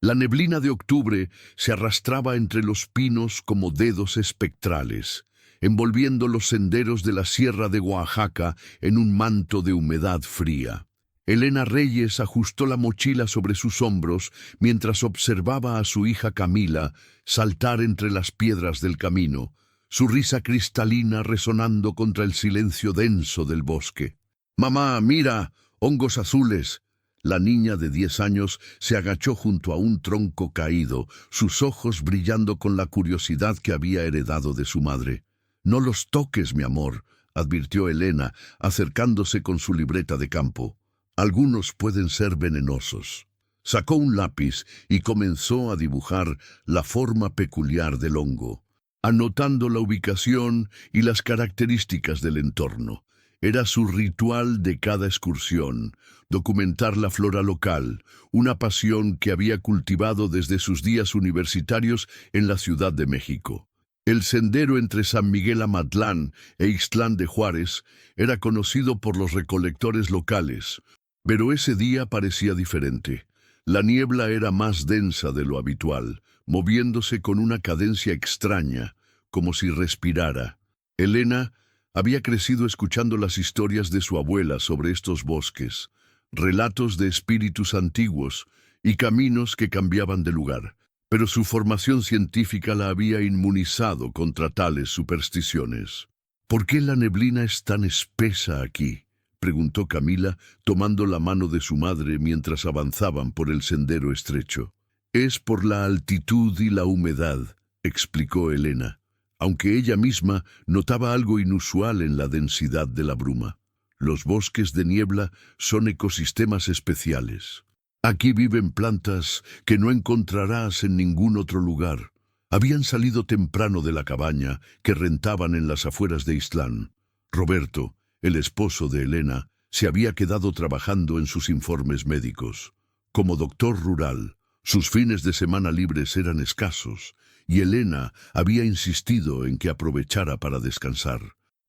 La neblina de octubre se arrastraba entre los pinos como dedos espectrales, envolviendo los senderos de la sierra de Oaxaca en un manto de humedad fría. Elena Reyes ajustó la mochila sobre sus hombros mientras observaba a su hija Camila saltar entre las piedras del camino, su risa cristalina resonando contra el silencio denso del bosque. «Mamá, mira, hongos azules». La niña de 10 años se agachó junto a un tronco caído, sus ojos brillando con la curiosidad que había heredado de su madre. «No los toques, mi amor», advirtió Elena, acercándose con su libreta de campo. «Algunos pueden ser venenosos». Sacó un lápiz y comenzó a dibujar la forma peculiar del hongo, anotando la ubicación y las características del entorno. Era su ritual de cada excursión, documentar la flora local, una pasión que había cultivado desde sus días universitarios en la Ciudad de México. El sendero entre San Miguel Amatlán e Ixtlán de Juárez era conocido por los recolectores locales, pero ese día parecía diferente. La niebla era más densa de lo habitual, moviéndose con una cadencia extraña, como si respirara. Elena había crecido escuchando las historias de su abuela sobre estos bosques, relatos de espíritus antiguos y caminos que cambiaban de lugar, pero su formación científica la había inmunizado contra tales supersticiones. «¿Por qué la neblina es tan espesa aquí?», preguntó Camila, tomando la mano de su madre mientras avanzaban por el sendero estrecho. «Es por la altitud y la humedad», explicó Elena, aunque ella misma notaba algo inusual en la densidad de la bruma. Los bosques de niebla son ecosistemas especiales. Aquí viven plantas que no encontrarás en ningún otro lugar. Habían salido temprano de la cabaña que rentaban en las afueras de Ixtlán. Roberto, el esposo de Elena, se había quedado trabajando en sus informes médicos. Como doctor rural, sus fines de semana libres eran escasos, y Elena había insistido en que aprovechara para descansar.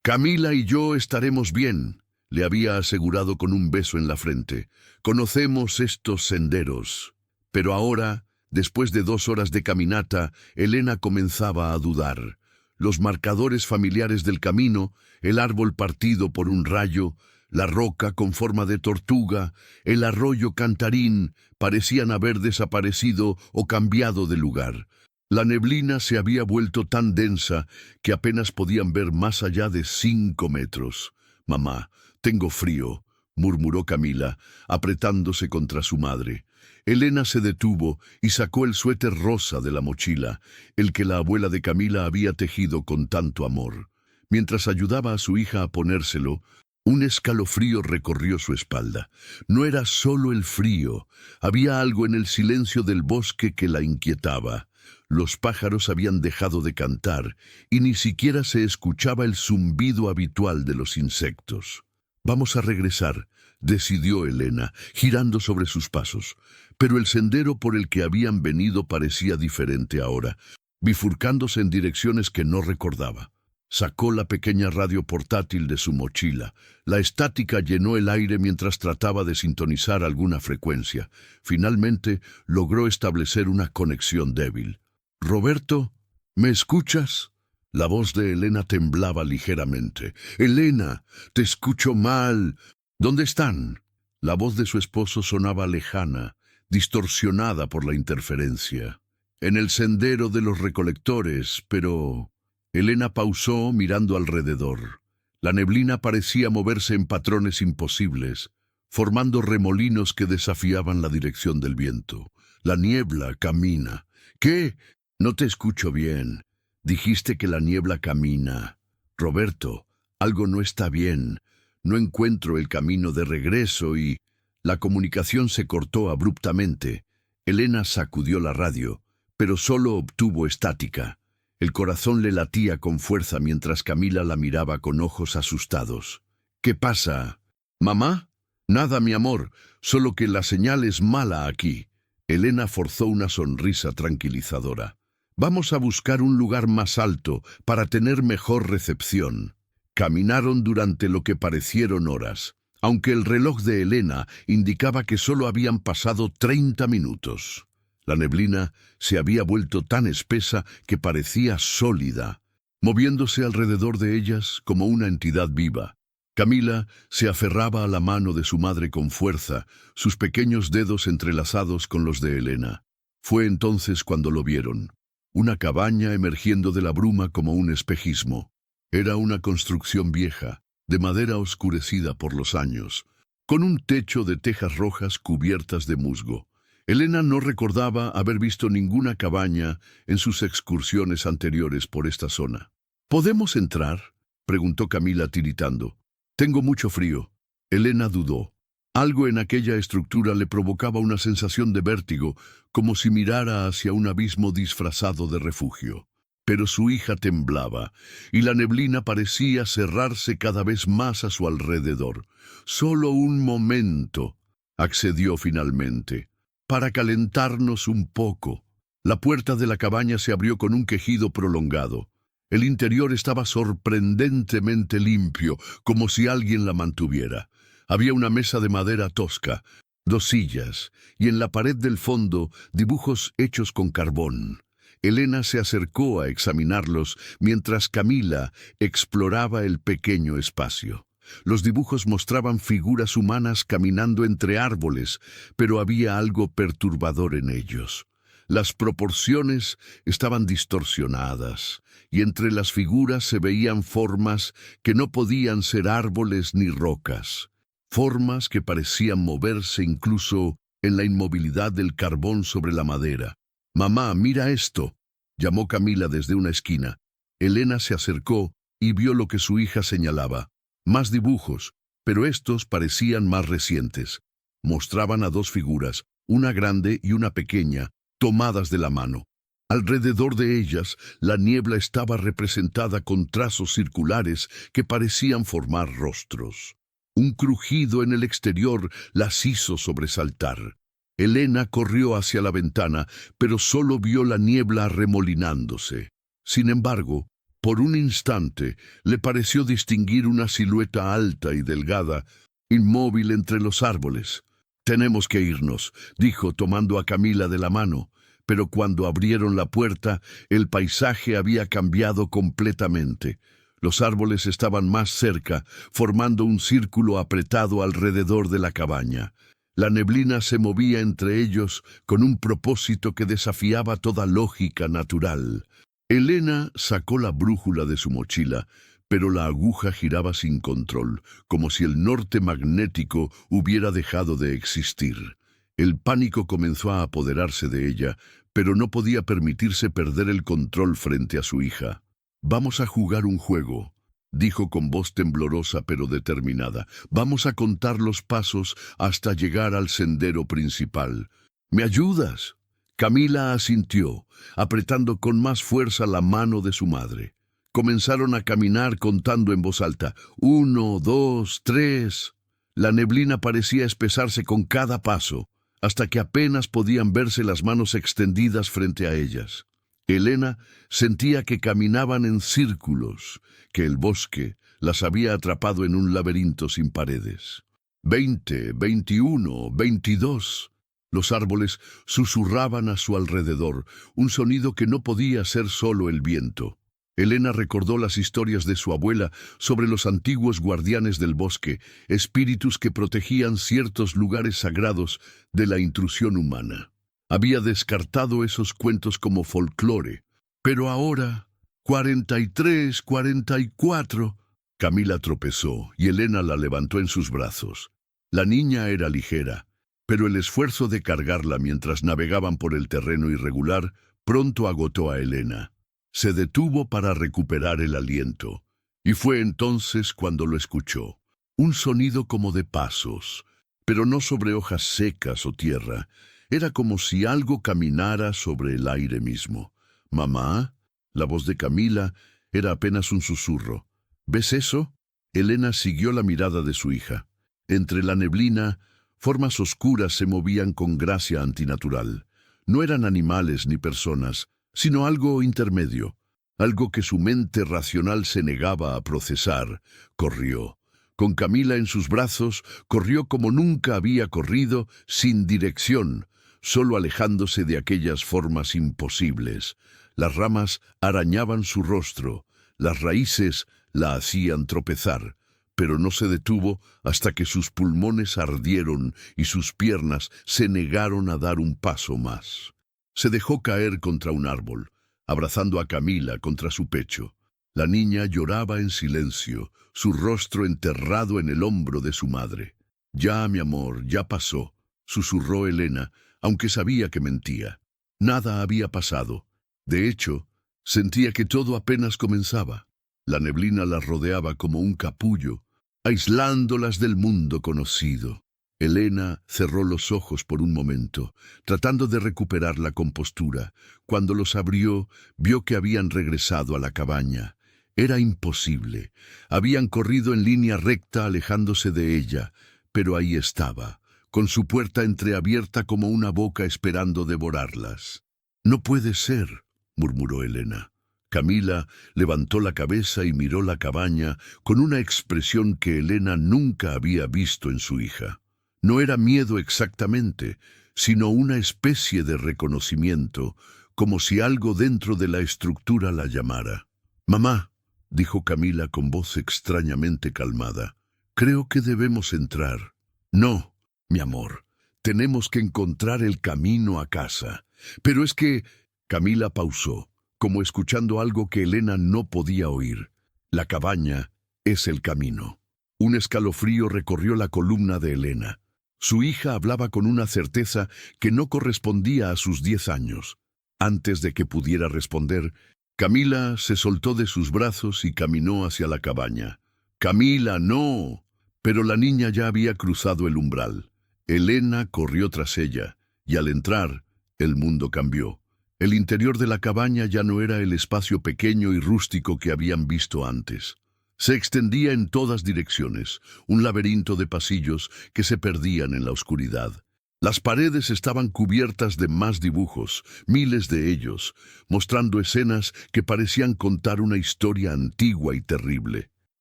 «Camila y yo estaremos bien», le había asegurado con un beso en la frente. «Conocemos estos senderos». Pero ahora, después de 2 horas de caminata, Elena comenzaba a dudar. Los marcadores familiares del camino, el árbol partido por un rayo, la roca con forma de tortuga, el arroyo Cantarín, parecían haber desaparecido o cambiado de lugar. La neblina se había vuelto tan densa que apenas podían ver más allá de 5 metros. «Mamá, tengo frío», murmuró Camila, apretándose contra su madre. Elena se detuvo y sacó el suéter rosa de la mochila, el que la abuela de Camila había tejido con tanto amor. Mientras ayudaba a su hija a ponérselo, un escalofrío recorrió su espalda. No era solo el frío, había algo en el silencio del bosque que la inquietaba. Los pájaros habían dejado de cantar y ni siquiera se escuchaba el zumbido habitual de los insectos. «Vamos a regresar», decidió Elena, girando sobre sus pasos. Pero el sendero por el que habían venido parecía diferente ahora, bifurcándose en direcciones que no recordaba. Sacó la pequeña radio portátil de su mochila. La estática llenó el aire mientras trataba de sintonizar alguna frecuencia. Finalmente logró establecer una conexión débil. «Roberto, ¿me escuchas?». La voz de Elena temblaba ligeramente. «Elena, te escucho mal. ¿Dónde están?». La voz de su esposo sonaba lejana, distorsionada por la interferencia. «En el sendero de los recolectores, pero...». Elena pausó mirando alrededor. La neblina parecía moverse en patrones imposibles, formando remolinos que desafiaban la dirección del viento. «La niebla camina». «¿Qué? No te escucho bien. Dijiste que la niebla camina». «Roberto, algo no está bien. No encuentro el camino de regreso y...». La comunicación se cortó abruptamente. Elena sacudió la radio, pero solo obtuvo estática. El corazón le latía con fuerza mientras Camila la miraba con ojos asustados. «¿Qué pasa? ¿Mamá?». «Nada, mi amor, solo que la señal es mala aquí». Elena forzó una sonrisa tranquilizadora. «Vamos a buscar un lugar más alto para tener mejor recepción». Caminaron durante lo que parecieron horas, aunque el reloj de Elena indicaba que solo habían pasado 30 minutos. La neblina se había vuelto tan espesa que parecía sólida, moviéndose alrededor de ellas como una entidad viva. Camila se aferraba a la mano de su madre con fuerza, sus pequeños dedos entrelazados con los de Elena. Fue entonces cuando lo vieron. Una cabaña emergiendo de la bruma como un espejismo. Era una construcción vieja, de madera oscurecida por los años, con un techo de tejas rojas cubiertas de musgo. Elena no recordaba haber visto ninguna cabaña en sus excursiones anteriores por esta zona. ¿Podemos entrar?, preguntó Camila tiritando. Tengo mucho frío. Elena dudó. Algo en aquella estructura le provocaba una sensación de vértigo, como si mirara hacia un abismo disfrazado de refugio. Pero su hija temblaba, y la neblina parecía cerrarse cada vez más a su alrededor. «Solo un momento», accedió finalmente, «para calentarnos un poco». La puerta de la cabaña se abrió con un quejido prolongado. El interior estaba sorprendentemente limpio, como si alguien la mantuviera. Había una mesa de madera tosca, 2 sillas, y en la pared del fondo dibujos hechos con carbón. Elena se acercó a examinarlos mientras Camila exploraba el pequeño espacio. Los dibujos mostraban figuras humanas caminando entre árboles, pero había algo perturbador en ellos. Las proporciones estaban distorsionadas, y entre las figuras se veían formas que no podían ser árboles ni rocas. Formas que parecían moverse incluso en la inmovilidad del carbón sobre la madera. «Mamá, mira esto», llamó Camila desde una esquina. Elena se acercó y vio lo que su hija señalaba. Más dibujos, pero estos parecían más recientes. Mostraban a 2 figuras, una grande y una pequeña, tomadas de la mano. Alrededor de ellas, la niebla estaba representada con trazos circulares que parecían formar rostros. Un crujido en el exterior las hizo sobresaltar. Elena corrió hacia la ventana, pero solo vio la niebla arremolinándose. Sin embargo, por un instante, le pareció distinguir una silueta alta y delgada, inmóvil entre los árboles. «Tenemos que irnos», dijo tomando a Camila de la mano, pero cuando abrieron la puerta, el paisaje había cambiado completamente. Los árboles estaban más cerca, formando un círculo apretado alrededor de la cabaña. La neblina se movía entre ellos con un propósito que desafiaba toda lógica natural. Elena sacó la brújula de su mochila, pero la aguja giraba sin control, como si el norte magnético hubiera dejado de existir. El pánico comenzó a apoderarse de ella, pero no podía permitirse perder el control frente a su hija. «Vamos a jugar un juego», dijo con voz temblorosa pero determinada. «Vamos a contar los pasos hasta llegar al sendero principal. ¿Me ayudas?». Camila asintió, apretando con más fuerza la mano de su madre. Comenzaron a caminar contando en voz alta. 1, 2, 3. La neblina parecía espesarse con cada paso, hasta que apenas podían verse las manos extendidas frente a ellas. Elena sentía que caminaban en círculos, que el bosque las había atrapado en un laberinto sin paredes. 20, 21, 22. Los árboles susurraban a su alrededor, un sonido que no podía ser solo el viento. Elena recordó las historias de su abuela sobre los antiguos guardianes del bosque, espíritus que protegían ciertos lugares sagrados de la intrusión humana. Había descartado esos cuentos como folclore, pero ahora, 43, 44... Camila tropezó y Elena la levantó en sus brazos. La niña era ligera, pero el esfuerzo de cargarla mientras navegaban por el terreno irregular pronto agotó a Elena. Se detuvo para recuperar el aliento, y fue entonces cuando lo escuchó. Un sonido como de pasos, pero no sobre hojas secas o tierra. Era como si algo caminara sobre el aire mismo. «Mamá», la voz de Camila era apenas un susurro. «¿Ves eso?». Elena siguió la mirada de su hija. Entre la neblina, formas oscuras se movían con gracia antinatural. No eran animales ni personas, sino algo intermedio, algo que su mente racional se negaba a procesar. Corrió. Con Camila en sus brazos, corrió como nunca había corrido, sin dirección, solo alejándose de aquellas formas imposibles. Las ramas arañaban su rostro, las raíces la hacían tropezar, pero no se detuvo hasta que sus pulmones ardieron y sus piernas se negaron a dar un paso más. Se dejó caer contra un árbol, abrazando a Camila contra su pecho. La niña lloraba en silencio, su rostro enterrado en el hombro de su madre. «Ya, mi amor, ya pasó», susurró Elena, aunque sabía que mentía. Nada había pasado. De hecho, sentía que todo apenas comenzaba. La neblina las rodeaba como un capullo, aislándolas del mundo conocido. Elena cerró los ojos por un momento, tratando de recuperar la compostura. Cuando los abrió, vio que habían regresado a la cabaña. Era imposible. Habían corrido en línea recta alejándose de ella, pero ahí estaba, con su puerta entreabierta como una boca esperando devorarlas. «No puede ser», murmuró Elena. Camila levantó la cabeza y miró la cabaña con una expresión que Elena nunca había visto en su hija. No era miedo exactamente, sino una especie de reconocimiento, como si algo dentro de la estructura la llamara. «Mamá», dijo Camila con voz extrañamente calmada, «creo que debemos entrar». «No, mi amor, tenemos que encontrar el camino a casa». «Pero es que…» Camila pausó, como escuchando algo que Elena no podía oír. «La cabaña es el camino». Un escalofrío recorrió la columna de Elena. Su hija hablaba con una certeza que no correspondía a sus 10 años. Antes de que pudiera responder, Camila se soltó de sus brazos y caminó hacia la cabaña. «¡Camila, no!». Pero la niña ya había cruzado el umbral. Elena corrió tras ella, y al entrar, el mundo cambió. El interior de la cabaña ya no era el espacio pequeño y rústico que habían visto antes. Se extendía en todas direcciones, un laberinto de pasillos que se perdían en la oscuridad. Las paredes estaban cubiertas de más dibujos, miles de ellos, mostrando escenas que parecían contar una historia antigua y terrible.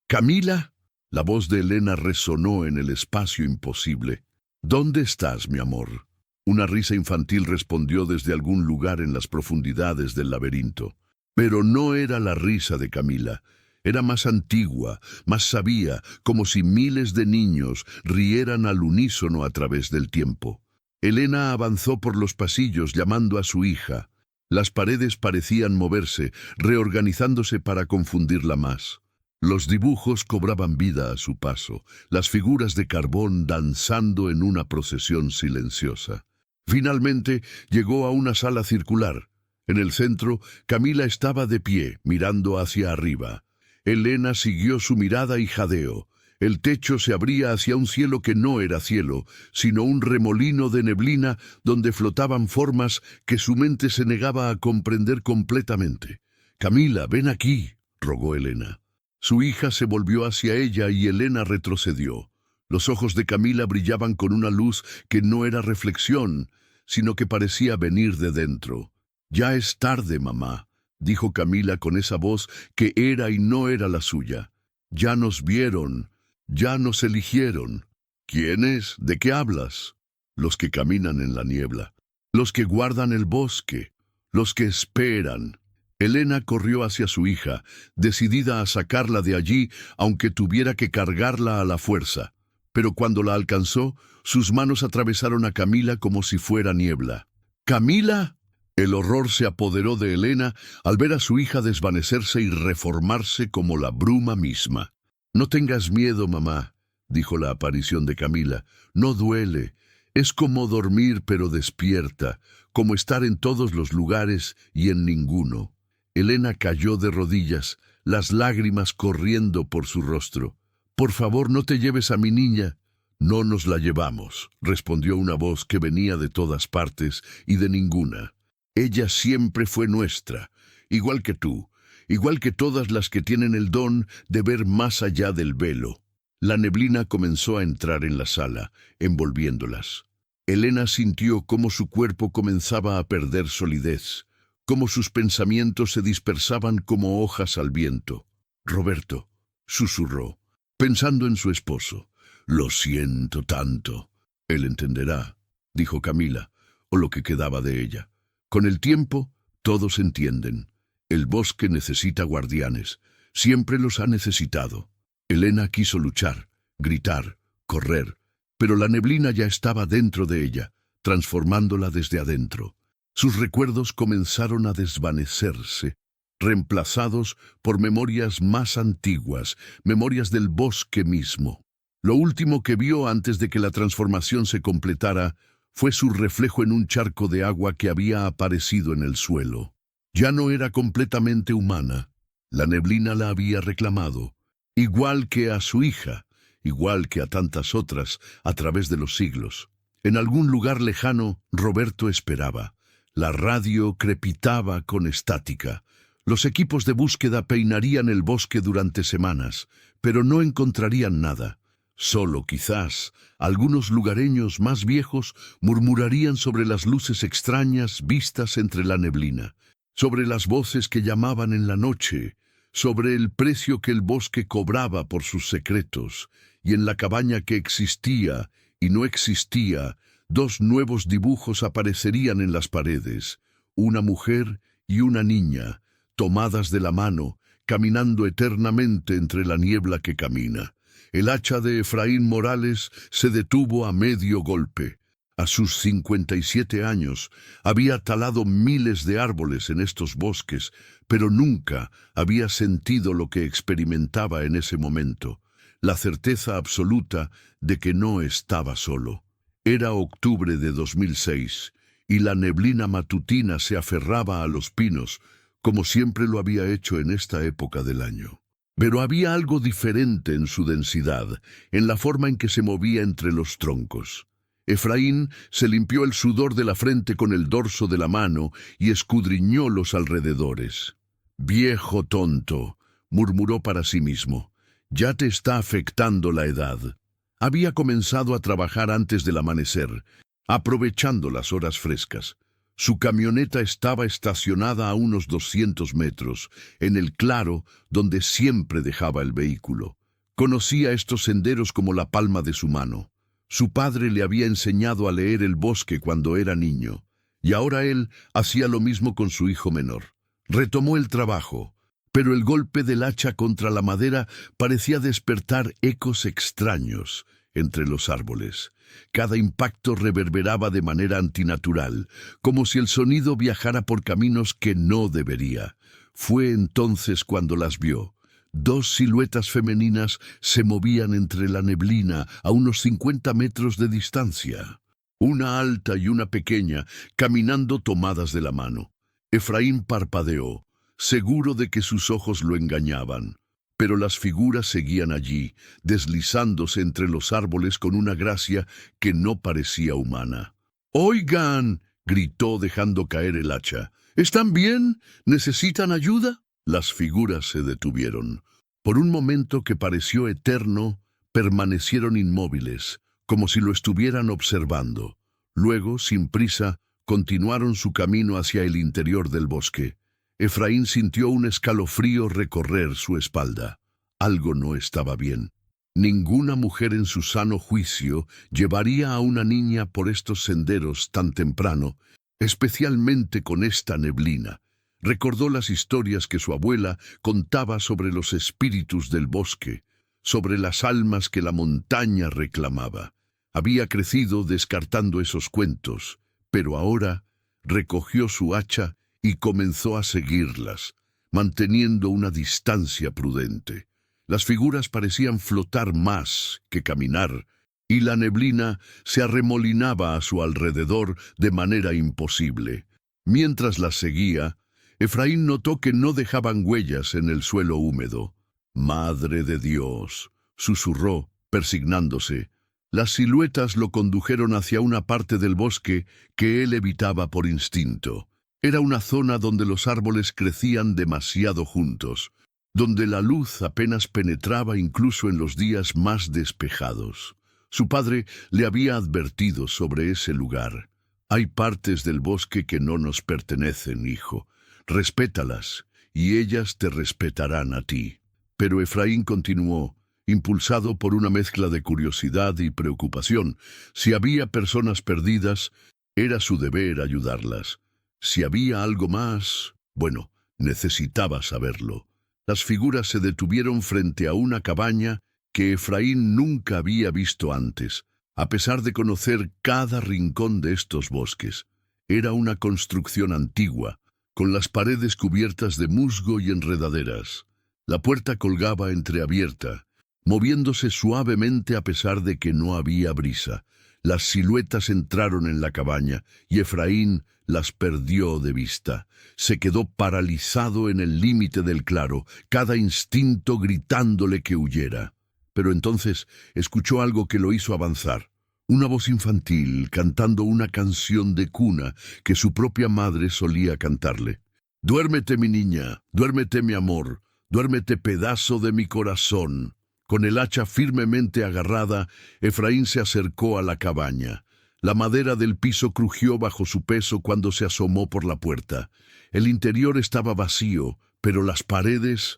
«¿Camila?». La voz de Elena resonó en el espacio imposible. «¿Dónde estás, mi amor?». Una risa infantil respondió desde algún lugar en las profundidades del laberinto. Pero no era la risa de Camila. Era más antigua, más sabia, como si miles de niños rieran al unísono a través del tiempo. Elena avanzó por los pasillos llamando a su hija. Las paredes parecían moverse, reorganizándose para confundirla más. Los dibujos cobraban vida a su paso, las figuras de carbón danzando en una procesión silenciosa. Finalmente llegó a una sala circular. En el centro, Camila estaba de pie, mirando hacia arriba. Elena siguió su mirada y jadeó. El techo se abría hacia un cielo que no era cielo, sino un remolino de neblina donde flotaban formas que su mente se negaba a comprender completamente. «Camila, ven aquí», rogó Elena. Su hija se volvió hacia ella y Elena retrocedió. Los ojos de Camila brillaban con una luz que no era reflexión, sino que parecía venir de dentro. «Ya es tarde, mamá», dijo Camila con esa voz que era y no era la suya. «Ya nos vieron, ya nos eligieron». «¿Quiénes? ¿De qué hablas?» «Los que caminan en la niebla, los que guardan el bosque, los que esperan». Elena corrió hacia su hija, decidida a sacarla de allí, aunque tuviera que cargarla a la fuerza. Pero cuando la alcanzó, sus manos atravesaron a Camila como si fuera niebla. «¿Camila?». El horror se apoderó de Elena al ver a su hija desvanecerse y reformarse como la bruma misma. «No tengas miedo, mamá», dijo la aparición de Camila. «No duele. Es como dormir pero despierta, como estar en todos los lugares y en ninguno». Elena cayó de rodillas, las lágrimas corriendo por su rostro. «Por favor, no te lleves a mi niña». «No nos la llevamos», respondió una voz que venía de todas partes y de ninguna. «Ella siempre fue nuestra, igual que tú, igual que todas las que tienen el don de ver más allá del velo». La neblina comenzó a entrar en la sala, envolviéndolas. Elena sintió cómo su cuerpo comenzaba a perder solidez, cómo sus pensamientos se dispersaban como hojas al viento. «Roberto», susurró, pensando en su esposo. «Lo siento tanto». «Él entenderá», dijo Camila. o lo que quedaba de ella. Con el tiempo, todos entienden. El bosque necesita guardianes. Siempre los ha necesitado. Elena quiso luchar, gritar, correr, pero la neblina ya estaba dentro de ella, transformándola desde adentro. Sus recuerdos comenzaron a desvanecerse, reemplazados por memorias más antiguas, memorias del bosque mismo. Lo último que vio antes de que la transformación se completara fue su reflejo en un charco de agua que había aparecido en el suelo. Ya no era completamente humana. La neblina la había reclamado, igual que a su hija, igual que a tantas otras a través de los siglos. En algún lugar lejano, Roberto esperaba. La radio crepitaba con estática. Los equipos de búsqueda peinarían el bosque durante semanas, pero no encontrarían nada. Solo, quizás, algunos lugareños más viejos murmurarían sobre las luces extrañas vistas entre la neblina, sobre las voces que llamaban en la noche, sobre el precio que el bosque cobraba por sus secretos, y en la cabaña que existía y no existía, dos nuevos dibujos aparecerían en las paredes, una mujer y una niña, tomadas de la mano, caminando eternamente entre la niebla que camina. El hacha de Efraín Morales se detuvo a medio golpe. A sus 57 años había talado miles de árboles en estos bosques, pero nunca había sentido lo que experimentaba en ese momento, la certeza absoluta de que no estaba solo. Era octubre de 2006, y la neblina matutina se aferraba a los pinos, como siempre lo había hecho en esta época del año. Pero había algo diferente en su densidad, en la forma en que se movía entre los troncos. Efraín se limpió el sudor de la frente con el dorso de la mano y escudriñó los alrededores. «Viejo tonto», murmuró para sí mismo, «ya te está afectando la edad». Había comenzado a trabajar antes del amanecer, aprovechando las horas frescas. Su camioneta estaba estacionada a unos 200 metros, en el claro donde siempre dejaba el vehículo. Conocía estos senderos como la palma de su mano. Su padre le había enseñado a leer el bosque cuando era niño, y ahora él hacía lo mismo con su hijo menor. Retomó el trabajo, pero el golpe del hacha contra la madera parecía despertar ecos extraños entre los árboles. Cada impacto reverberaba de manera antinatural, como si el sonido viajara por caminos que no debería. Fue entonces cuando las vio. Dos siluetas femeninas se movían entre la neblina a unos 50 metros de distancia. Una alta y una pequeña, caminando tomadas de la mano. Efraín parpadeó, seguro de que sus ojos lo engañaban. Pero las figuras seguían allí, deslizándose entre los árboles con una gracia que no parecía humana. «¡Oigan!», gritó dejando caer el hacha. «¿Están bien? ¿Necesitan ayuda?». Las figuras se detuvieron. Por un momento que pareció eterno, permanecieron inmóviles, como si lo estuvieran observando. Luego, sin prisa, continuaron su camino hacia el interior del bosque. Efraín sintió un escalofrío recorrer su espalda. Algo no estaba bien. Ninguna mujer en su sano juicio llevaría a una niña por estos senderos tan temprano, especialmente con esta neblina. Recordó las historias que su abuela contaba sobre los espíritus del bosque, sobre las almas que la montaña reclamaba. Había crecido descartando esos cuentos, pero ahora recogió su hacha y comenzó a seguirlas, manteniendo una distancia prudente. Las figuras parecían flotar más que caminar, y la neblina se arremolinaba a su alrededor de manera imposible. Mientras las seguía, Efraín notó que no dejaban huellas en el suelo húmedo. «Madre de Dios», susurró, persignándose. Las siluetas lo condujeron hacia una parte del bosque que él evitaba por instinto. Era una zona donde los árboles crecían demasiado juntos, donde la luz apenas penetraba incluso en los días más despejados. Su padre le había advertido sobre ese lugar. «Hay partes del bosque que no nos pertenecen, hijo. Respétalas, y ellas te respetarán a ti». Pero Efraín continuó, impulsado por una mezcla de curiosidad y preocupación. Si había personas perdidas, Era su deber ayudarlas. Si había algo más, bueno, necesitaba saberlo. Las figuras se detuvieron frente a una cabaña que Efraín nunca había visto antes, a pesar de conocer cada rincón de estos bosques. Era una construcción antigua, con las paredes cubiertas de musgo y enredaderas. La puerta colgaba entreabierta, moviéndose suavemente a pesar de que no había brisa. Las siluetas entraron en la cabaña y Efraín las perdió de vista. Se quedó paralizado en el límite del claro, cada instinto gritándole que huyera. Pero entonces escuchó algo que lo hizo avanzar. Una voz infantil cantando una canción de cuna que su propia madre solía cantarle. «Duérmete, mi niña, duérmete, mi amor, duérmete, pedazo de mi corazón». Con el hacha firmemente agarrada, Efraín se acercó a la cabaña. La madera del piso crujió bajo su peso cuando se asomó por la puerta. El interior estaba vacío, pero las paredes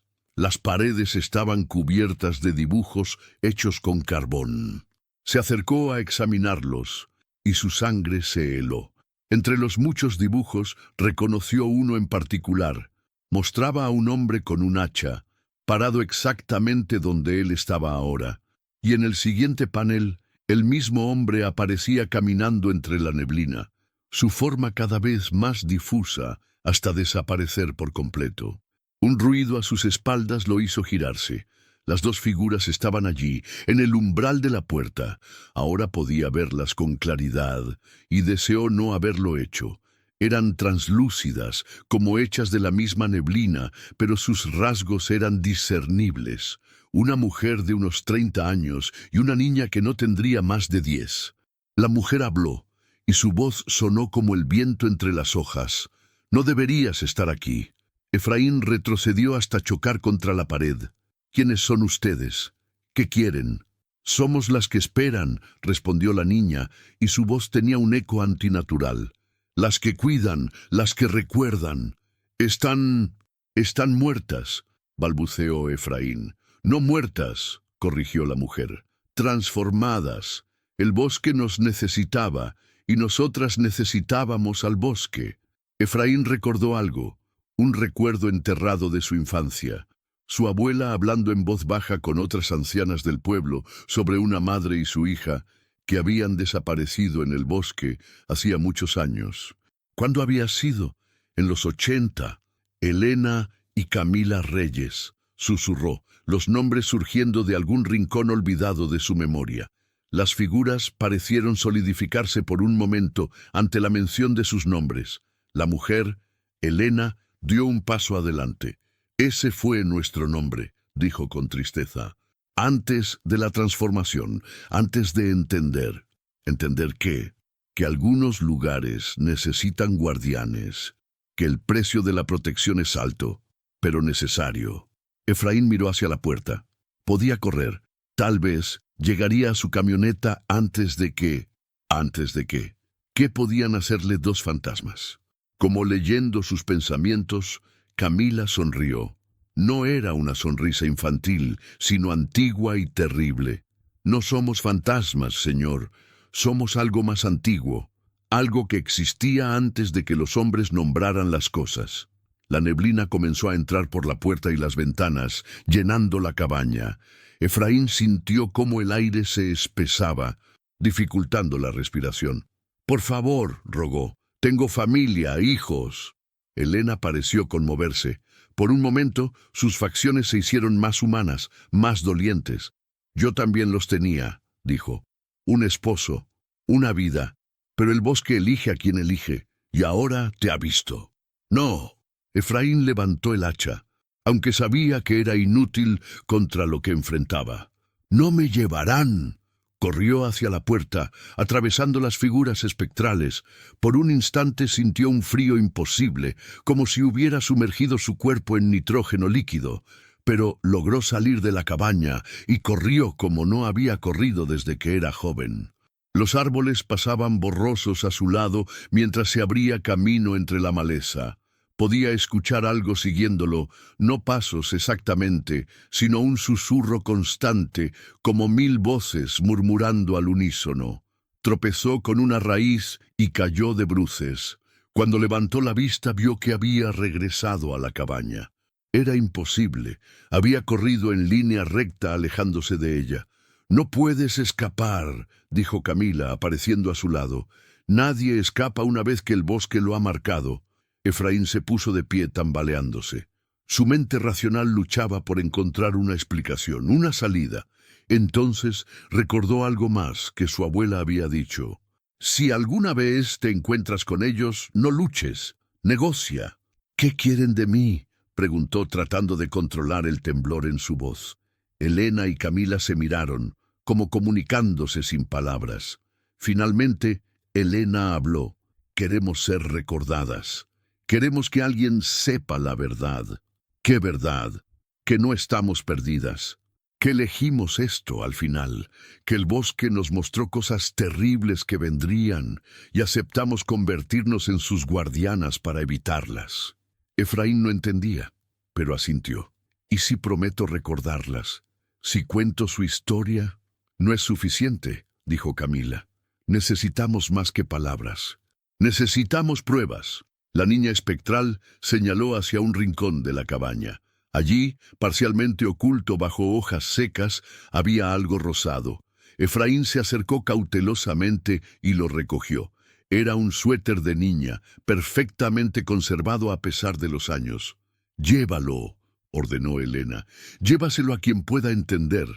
estaban cubiertas de dibujos hechos con carbón. Se acercó a examinarlos, y su sangre se heló. Entre los muchos dibujos reconoció uno en particular. Mostraba a un hombre con un hacha, parado exactamente donde él estaba ahora. Y en el siguiente panel, el mismo hombre aparecía caminando entre la neblina, su forma cada vez más difusa hasta desaparecer por completo. Un ruido a sus espaldas lo hizo girarse. Las dos figuras estaban allí, en el umbral de la puerta. Ahora podía verlas con claridad, y deseó no haberlo hecho. Eran translúcidas, como hechas de la misma neblina, pero sus rasgos eran discernibles. Una mujer de unos 30 años y una niña que no tendría más de 10. La mujer habló, y su voz sonó como el viento entre las hojas. «No deberías estar aquí». Efraín retrocedió hasta chocar contra la pared. «¿Quiénes son ustedes? ¿Qué quieren?» «Somos las que esperan», respondió la niña, y su voz tenía un eco antinatural. «Las que cuidan, las que recuerdan. Están muertas», balbuceó Efraín. «No muertas», corrigió la mujer. «Transformadas. El bosque nos necesitaba, y nosotras necesitábamos al bosque». Efraín recordó algo, un recuerdo enterrado de su infancia. Su abuela hablando en voz baja con otras ancianas del pueblo sobre una madre y su hija que habían desaparecido en el bosque hacía muchos años. ¿Cuándo había sido? En los 80. Elena y Camila Reyes, susurró, los nombres surgiendo de algún rincón olvidado de su memoria. Las figuras parecieron solidificarse por un momento ante la mención de sus nombres. La mujer, Elena, dio un paso adelante. «Ese fue nuestro nombre», dijo con tristeza. «Antes de la transformación, antes de entender». ¿Entender qué? Que algunos lugares necesitan guardianes, que el precio de la protección es alto, pero necesario. Efraín miró hacia la puerta. Podía correr. Tal vez llegaría a su camioneta antes de que... ¿Antes de qué? ¿Qué podían hacerle dos fantasmas? Como leyendo sus pensamientos, Camila sonrió. No era una sonrisa infantil, sino antigua y terrible. «No somos fantasmas, señor. Somos algo más antiguo, algo que existía antes de que los hombres nombraran las cosas». La neblina comenzó a entrar por la puerta y las ventanas, llenando la cabaña. Efraín sintió cómo el aire se espesaba, dificultando la respiración. «Por favor», rogó, «tengo familia, hijos». Elena pareció conmoverse. Por un momento, sus facciones se hicieron más humanas, más dolientes. «Yo también los tenía», dijo. «Un esposo, una vida, pero el bosque elige a quien elige, y ahora te ha visto». «No». Efraín levantó el hacha, aunque sabía que era inútil contra lo que enfrentaba. «No me llevarán». Corrió hacia la puerta, atravesando las figuras espectrales. Por un instante sintió un frío imposible, como si hubiera sumergido su cuerpo en nitrógeno líquido, pero logró salir de la cabaña y corrió como no había corrido desde que era joven. Los árboles pasaban borrosos a su lado mientras se abría camino entre la maleza. Podía escuchar algo siguiéndolo, no pasos exactamente, sino un susurro constante, como 1000 voces murmurando al unísono. Tropezó con una raíz y cayó de bruces. Cuando levantó la vista vio que había regresado a la cabaña. Era imposible. Había corrido en línea recta alejándose de ella. «No puedes escapar», dijo Camila, apareciendo a su lado. «Nadie escapa una vez que el bosque lo ha marcado». Efraín se puso de pie tambaleándose. Su mente racional luchaba por encontrar una explicación, una salida. Entonces recordó algo más que su abuela había dicho. «Si alguna vez te encuentras con ellos, no luches, negocia». «¿Qué quieren de mí?», preguntó tratando de controlar el temblor en su voz. Elena y Camila se miraron, como comunicándose sin palabras. Finalmente, Elena habló. «Queremos ser recordadas. Queremos que alguien sepa la verdad». «¿Qué verdad?». «Que no estamos perdidas. Que elegimos esto al final, que el bosque nos mostró cosas terribles que vendrían y aceptamos convertirnos en sus guardianas para evitarlas». Efraín no entendía, pero asintió. «¿Y si prometo recordarlas? ¿Si cuento su historia?» «No es suficiente», dijo Camila. «Necesitamos más que palabras. Necesitamos pruebas». La niña espectral señaló hacia un rincón de la cabaña. Allí, parcialmente oculto bajo hojas secas, había algo rosado. Efraín se acercó cautelosamente y lo recogió. Era un suéter de niña, perfectamente conservado a pesar de los años. «Llévalo», ordenó Elena. «Llévaselo a quien pueda entender.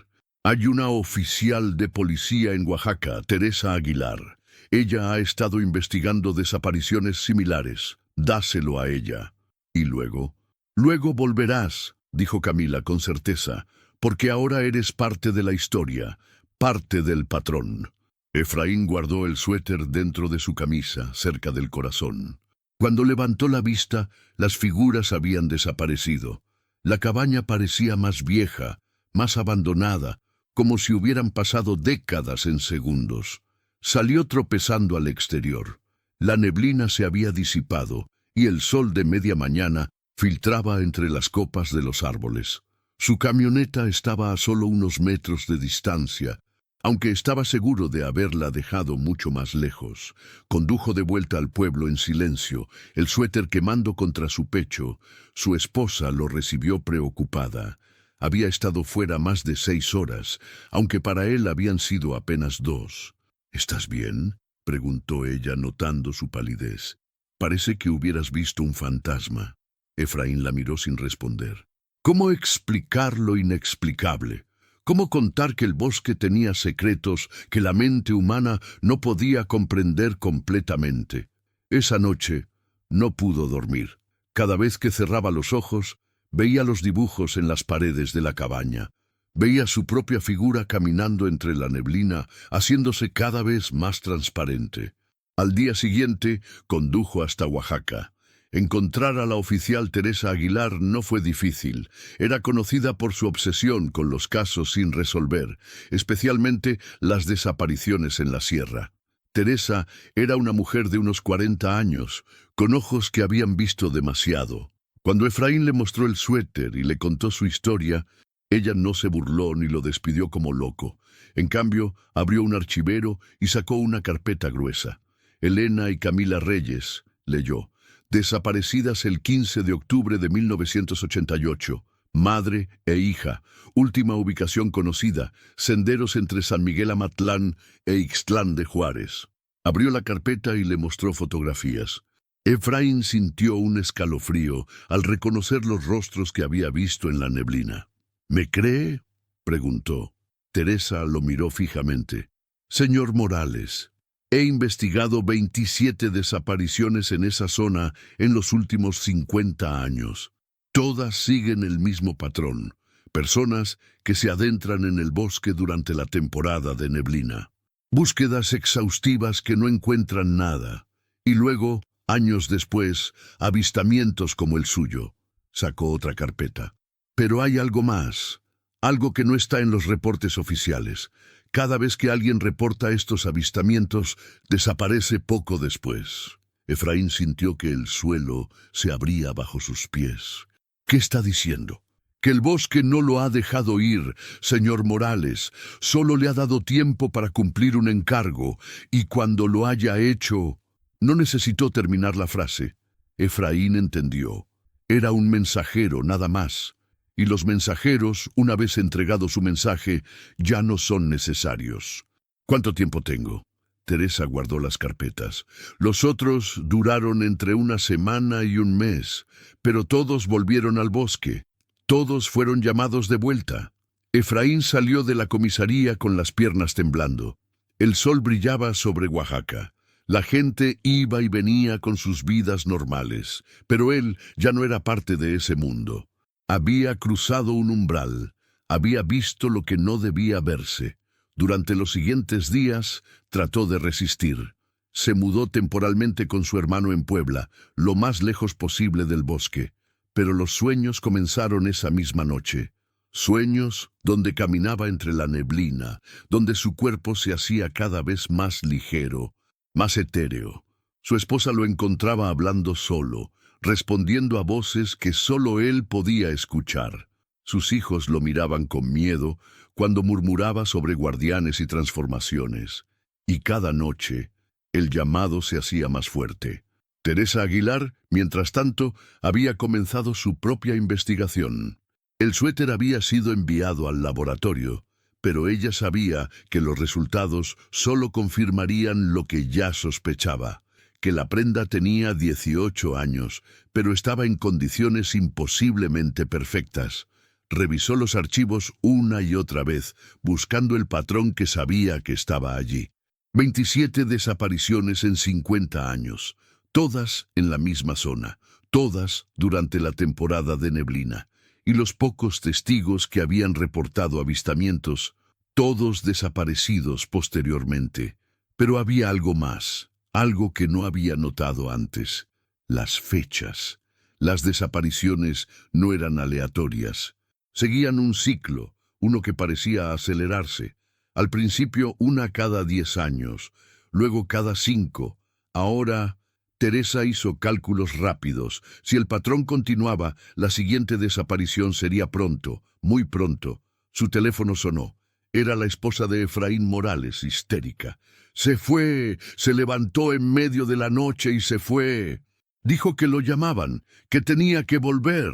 Hay una oficial de policía en Oaxaca, Teresa Aguilar. Ella ha estado investigando desapariciones similares. Dáselo a ella». «¿Y luego?» «Luego volverás», dijo Camila con certeza, «porque ahora eres parte de la historia, parte del patrón». Efraín guardó el suéter dentro de su camisa, cerca del corazón. Cuando levantó la vista, las figuras habían desaparecido. La cabaña parecía más vieja, más abandonada, como si hubieran pasado décadas en segundos. Salió tropezando al exterior. La neblina se había disipado y el sol de media mañana filtraba entre las copas de los árboles. Su camioneta estaba a solo unos metros de distancia, aunque estaba seguro de haberla dejado mucho más lejos. Condujo de vuelta al pueblo en silencio, el suéter quemando contra su pecho. Su esposa lo recibió preocupada. Había estado fuera más de 6 horas, aunque para él habían sido apenas 2. «¿Estás bien?», preguntó ella, notando su palidez. «Parece que hubieras visto un fantasma». Efraín la miró sin responder. ¿Cómo explicar lo inexplicable? ¿Cómo contar que el bosque tenía secretos que la mente humana no podía comprender completamente? Esa noche no pudo dormir. Cada vez que cerraba los ojos, veía los dibujos en las paredes de la cabaña. Veía su propia figura caminando entre la neblina, haciéndose cada vez más transparente. Al día siguiente, condujo hasta Oaxaca. Encontrar a la oficial Teresa Aguilar no fue difícil. Era conocida por su obsesión con los casos sin resolver, especialmente las desapariciones en la sierra. Teresa era una mujer de unos 40 años, con ojos que habían visto demasiado. Cuando Efraín le mostró el suéter y le contó su historia, ella no se burló ni lo despidió como loco. En cambio, abrió un archivero y sacó una carpeta gruesa. Elena y Camila Reyes, leyó. Desaparecidas el 15 de octubre de 1988. Madre e hija. Última ubicación conocida. Senderos entre San Miguel Amatlán e Ixtlán de Juárez. Abrió la carpeta y le mostró fotografías. Efraín sintió un escalofrío al reconocer los rostros que había visto en la neblina. «¿Me cree?», preguntó. Teresa lo miró fijamente. «Señor Morales, he investigado 27 desapariciones en esa zona en los últimos 50 años. Todas siguen el mismo patrón. Personas que se adentran en el bosque durante la temporada de neblina. Búsquedas exhaustivas que no encuentran nada. Y luego, años después, avistamientos como el suyo». Sacó otra carpeta. «Pero hay algo más. Algo que no está en los reportes oficiales. Cada vez que alguien reporta estos avistamientos, desaparece poco después». Efraín sintió que el suelo se abría bajo sus pies. «¿Qué está diciendo?». que el bosque no lo ha dejado ir, señor Morales. Solo le ha dado tiempo para cumplir un encargo, y cuando lo haya hecho... No necesitó terminar la frase. Efraín entendió. Era un mensajero, nada más. Y los mensajeros, una vez entregado su mensaje, ya no son necesarios. ¿Cuánto tiempo tengo? Teresa guardó las carpetas. Los otros duraron entre una semana y un mes, pero todos volvieron al bosque. Todos fueron llamados de vuelta. Efraín salió de la comisaría con las piernas temblando. El sol brillaba sobre Oaxaca. La gente iba y venía con sus vidas normales, pero él ya no era parte de ese mundo. Había cruzado un umbral, había visto lo que no debía verse. Durante los siguientes días trató de resistir. Se mudó temporalmente con su hermano en Puebla, lo más lejos posible del bosque. Pero los sueños comenzaron esa misma noche. Sueños donde caminaba entre la neblina, donde su cuerpo se hacía cada vez más ligero, más etéreo. Su esposa lo encontraba hablando solo, respondiendo a voces que solo él podía escuchar. Sus hijos lo miraban con miedo cuando murmuraba sobre guardianes y transformaciones. Y cada noche, el llamado se hacía más fuerte. Teresa Aguilar, mientras tanto, había comenzado su propia investigación. El suéter había sido enviado al laboratorio, pero ella sabía que los resultados solo confirmarían lo que ya sospechaba, que la prenda tenía 18 años, pero estaba en condiciones imposiblemente perfectas. Revisó los archivos una y otra vez, buscando el patrón que sabía que estaba allí. 27 desapariciones en 50 años, todas en la misma zona, todas durante la temporada de neblina. Y los pocos testigos que habían reportado avistamientos, todos desaparecidos posteriormente. Pero había algo más, algo que no había notado antes: las fechas. Las desapariciones no eran aleatorias. Seguían un ciclo, uno que parecía acelerarse. Al principio una cada 10 años, luego cada 5. Ahora... Teresa hizo cálculos rápidos. Si el patrón continuaba, la siguiente desaparición sería pronto, muy pronto. Su teléfono sonó. Era la esposa de Efraín Morales, histérica. Se fue, se levantó en medio de la noche y se fue. Dijo que lo llamaban, que tenía que volver.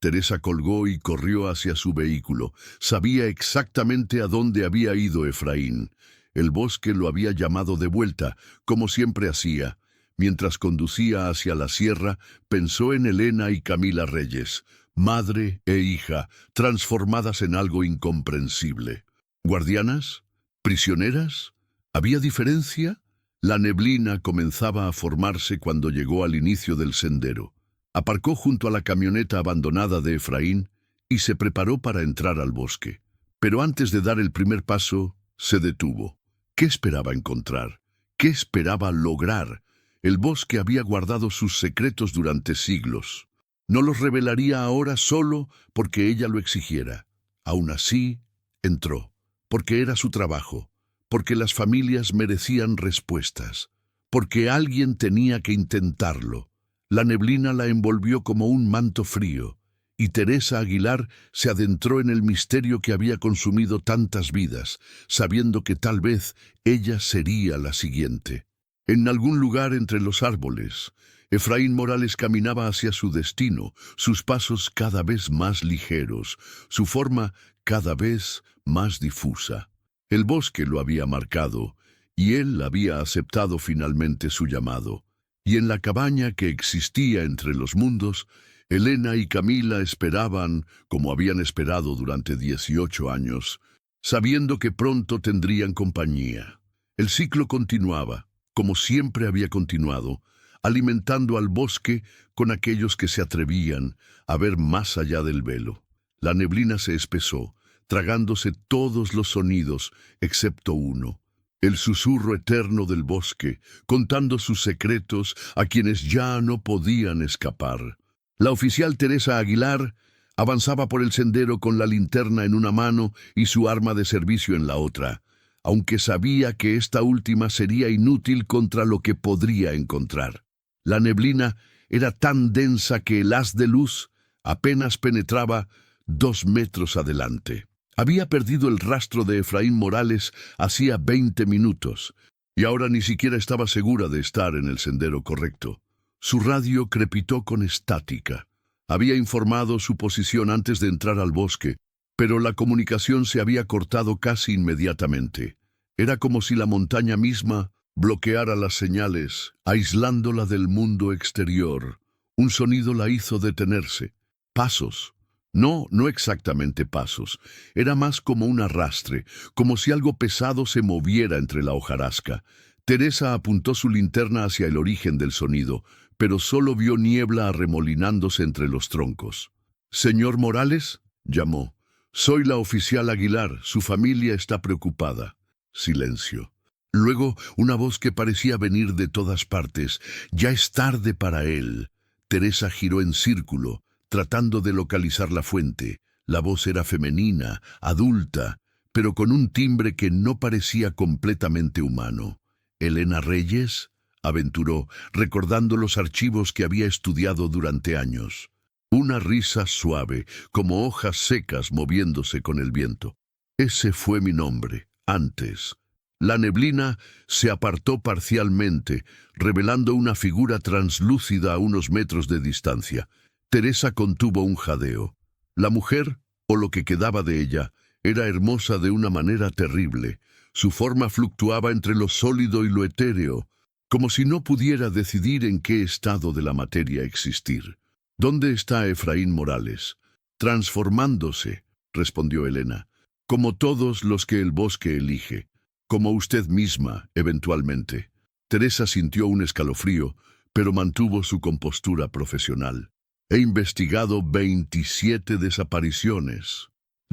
Teresa colgó y corrió hacia su vehículo. Sabía exactamente a dónde había ido Efraín. El bosque lo había llamado de vuelta, como siempre hacía. Mientras conducía hacia la sierra, pensó en Elena y Camila Reyes, madre e hija, transformadas en algo incomprensible. ¿Guardianas? ¿Prisioneras? ¿Había diferencia? La neblina comenzaba a formarse cuando llegó al inicio del sendero. Aparcó junto a la camioneta abandonada de Efraín y se preparó para entrar al bosque. Pero antes de dar el primer paso, se detuvo. ¿Qué esperaba encontrar? ¿Qué esperaba lograr? El bosque había guardado sus secretos durante siglos. No los revelaría ahora solo porque ella lo exigiera. Aún así, entró, porque era su trabajo, porque las familias merecían respuestas, porque alguien tenía que intentarlo. La neblina la envolvió como un manto frío, y Teresa Aguilar se adentró en el misterio que había consumido tantas vidas, sabiendo que tal vez ella sería la siguiente. En algún lugar entre los árboles, Efraín Morales caminaba hacia su destino, sus pasos cada vez más ligeros, su forma cada vez más difusa. El bosque lo había marcado, y él había aceptado finalmente su llamado. Y en la cabaña que existía entre los mundos, Elena y Camila esperaban, como habían esperado durante 18 años, sabiendo que pronto tendrían compañía. El ciclo continuaba, como siempre había continuado, alimentando al bosque con aquellos que se atrevían a ver más allá del velo. La neblina se espesó, tragándose todos los sonidos, excepto uno: el susurro eterno del bosque, contando sus secretos a quienes ya no podían escapar. La oficial Teresa Aguilar avanzaba por el sendero con la linterna en una mano y su arma de servicio en la otra, aunque sabía que esta última sería inútil contra lo que podría encontrar. La neblina era tan densa que el haz de luz apenas penetraba 2 metros adelante. Había perdido el rastro de Efraín Morales hacía 20 minutos, y ahora ni siquiera estaba segura de estar en el sendero correcto. Su radio crepitó con estática. Había informado su posición antes de entrar al bosque, pero la comunicación se había cortado casi inmediatamente. Era como si la montaña misma bloqueara las señales, aislándola del mundo exterior. Un sonido la hizo detenerse. Pasos. No exactamente pasos. Era más como un arrastre, como si algo pesado se moviera entre la hojarasca. Teresa apuntó su linterna hacia el origen del sonido, pero solo vio niebla arremolinándose entre los troncos. «¿Señor Morales?», llamó. «Soy la oficial Aguilar. Su familia está preocupada». Silencio. Luego, una voz que parecía venir de todas partes. «Ya es tarde para él». Teresa giró en círculo, tratando de localizar la fuente. La voz era femenina, adulta, pero con un timbre que no parecía completamente humano. «¿Elena Reyes?», aventuró, recordando los archivos que había estudiado durante años. Una risa suave, como hojas secas moviéndose con el viento. «Ese fue mi nombre, antes». La neblina se apartó parcialmente, revelando una figura translúcida a unos metros de distancia. Teresa contuvo un jadeo. La mujer, o lo que quedaba de ella, era hermosa de una manera terrible. Su forma fluctuaba entre lo sólido y lo etéreo, como si no pudiera decidir en qué estado de la materia existir. «¿Dónde está Efraín Morales?» «Transformándose», respondió Elena, «como todos los que el bosque elige, como usted misma, eventualmente». Teresa sintió un escalofrío, pero mantuvo su compostura profesional. «He investigado 27 desapariciones.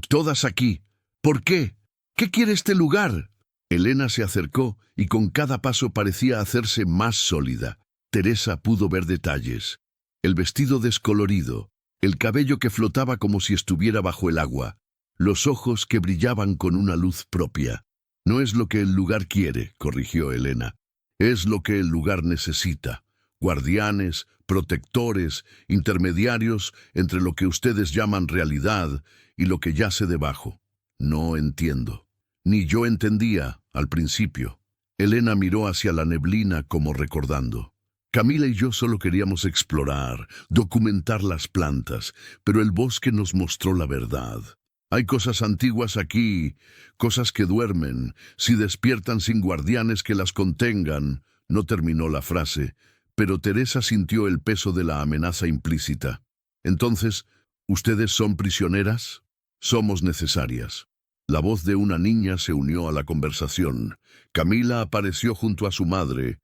Todas aquí. ¿Por qué? ¿Qué quiere este lugar?» Elena se acercó y con cada paso parecía hacerse más sólida. Teresa pudo ver detalles. El vestido descolorido, el cabello que flotaba como si estuviera bajo el agua, los ojos que brillaban con una luz propia. «No es lo que el lugar quiere», corrigió Elena. «Es lo que el lugar necesita. Guardianes, protectores, intermediarios entre lo que ustedes llaman realidad y lo que yace debajo». «No entiendo». «Ni yo entendía al principio». Elena miró hacia la neblina como recordando. «Camila y yo solo queríamos explorar, documentar las plantas, pero el bosque nos mostró la verdad. Hay cosas antiguas aquí, cosas que duermen, si despiertan sin guardianes que las contengan». No terminó la frase, pero Teresa sintió el peso de la amenaza implícita. «Entonces, ¿ustedes son prisioneras?» «Somos necesarias». La voz de una niña se unió a la conversación. Camila apareció junto a su madre,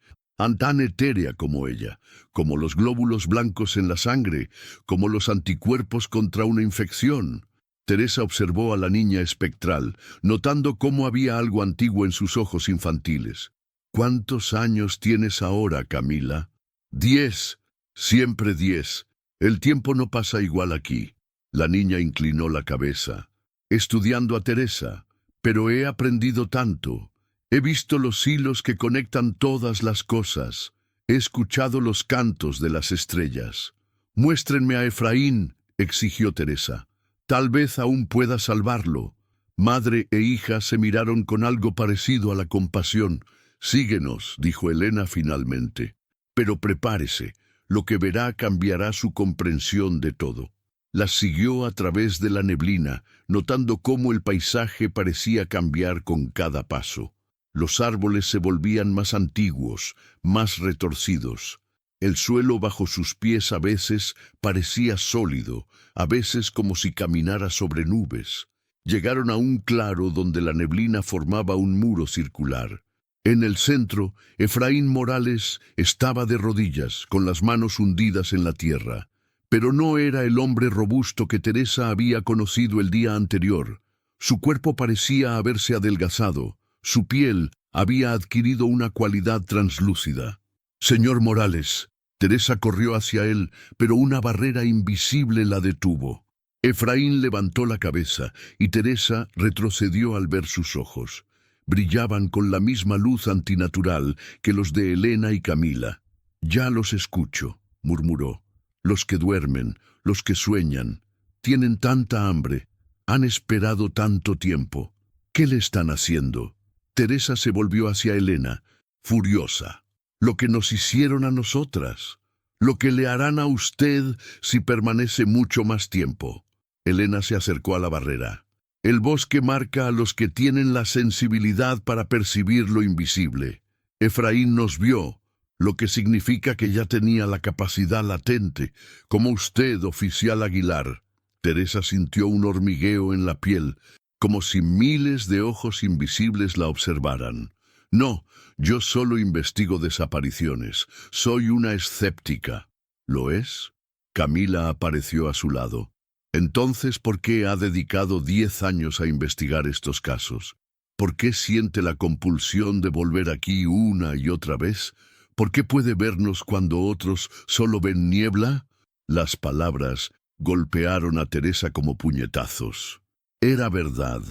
tan etérea como ella, como los glóbulos blancos en la sangre, como los anticuerpos contra una infección. Teresa observó a la niña espectral, notando cómo había algo antiguo en sus ojos infantiles. «¿Cuántos años tienes ahora, Camila?» 10, siempre 10. El tiempo no pasa igual aquí». La niña inclinó la cabeza. «Estudiando a Teresa, pero he aprendido tanto. He visto los hilos que conectan todas las cosas. He escuchado los cantos de las estrellas». «Muéstrenme a Efraín», exigió Teresa. «Tal vez aún pueda salvarlo». Madre e hija se miraron con algo parecido a la compasión. «Síguenos», dijo Elena finalmente. «Pero prepárese, lo que verá cambiará su comprensión de todo». Las siguió a través de la neblina, notando cómo el paisaje parecía cambiar con cada paso. Los árboles se volvían más antiguos, más retorcidos. El suelo bajo sus pies a veces parecía sólido, a veces como si caminara sobre nubes. Llegaron a un claro donde la neblina formaba un muro circular. En el centro, Efraín Morales estaba de rodillas, con las manos hundidas en la tierra. Pero no era el hombre robusto que Teresa había conocido el día anterior. Su cuerpo parecía haberse adelgazado. Su piel había adquirido una cualidad translúcida. «Señor Morales». Teresa corrió hacia él, pero una barrera invisible la detuvo. Efraín levantó la cabeza y Teresa retrocedió al ver sus ojos. Brillaban con la misma luz antinatural que los de Elena y Camila. «Ya los escucho», murmuró. «Los que duermen, los que sueñan. tienen tanta hambre. Han esperado tanto tiempo. ¿Qué le están haciendo? Teresa se volvió hacia Elena, furiosa. Lo que nos hicieron a nosotras. Lo que le harán a usted si permanece mucho más tiempo. Elena se acercó a la barrera. El bosque marca a los que tienen la sensibilidad para percibir lo invisible. Efraín nos vio, lo que significa que ya tenía la capacidad latente, como usted, oficial Aguilar. Teresa sintió un hormigueo en la piel, como si miles de ojos invisibles la observaran. No, yo solo investigo desapariciones. Soy una escéptica. ¿Lo es? Camila apareció a su lado. Entonces, ¿por qué ha dedicado 10 años a investigar estos casos? ¿Por qué siente la compulsión de volver aquí una y otra vez? ¿Por qué puede vernos cuando otros solo ven niebla? Las palabras golpearon a Teresa como puñetazos. Era verdad.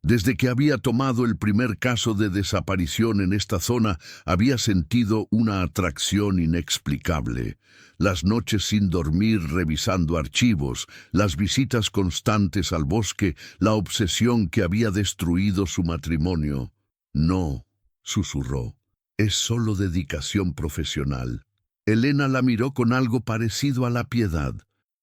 Desde que había tomado el primer caso de desaparición en esta zona, había sentido una atracción inexplicable. Las noches sin dormir revisando archivos, las visitas constantes al bosque, la obsesión que había destruido su matrimonio. No, susurró, es solo dedicación profesional. Elena la miró con algo parecido a la piedad.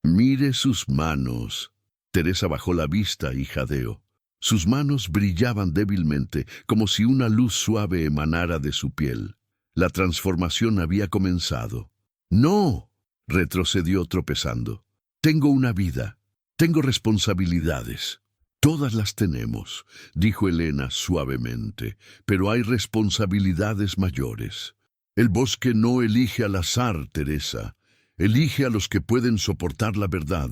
Mire sus manos. Teresa bajó la vista y jadeó. Sus manos brillaban débilmente, como si una luz suave emanara de su piel. La transformación había comenzado. ¡No!, retrocedió tropezando. Tengo una vida, tengo responsabilidades. Todas las tenemos, dijo Elena suavemente, pero hay responsabilidades mayores. El bosque no elige al azar, Teresa. Elige a los que pueden soportar la verdad.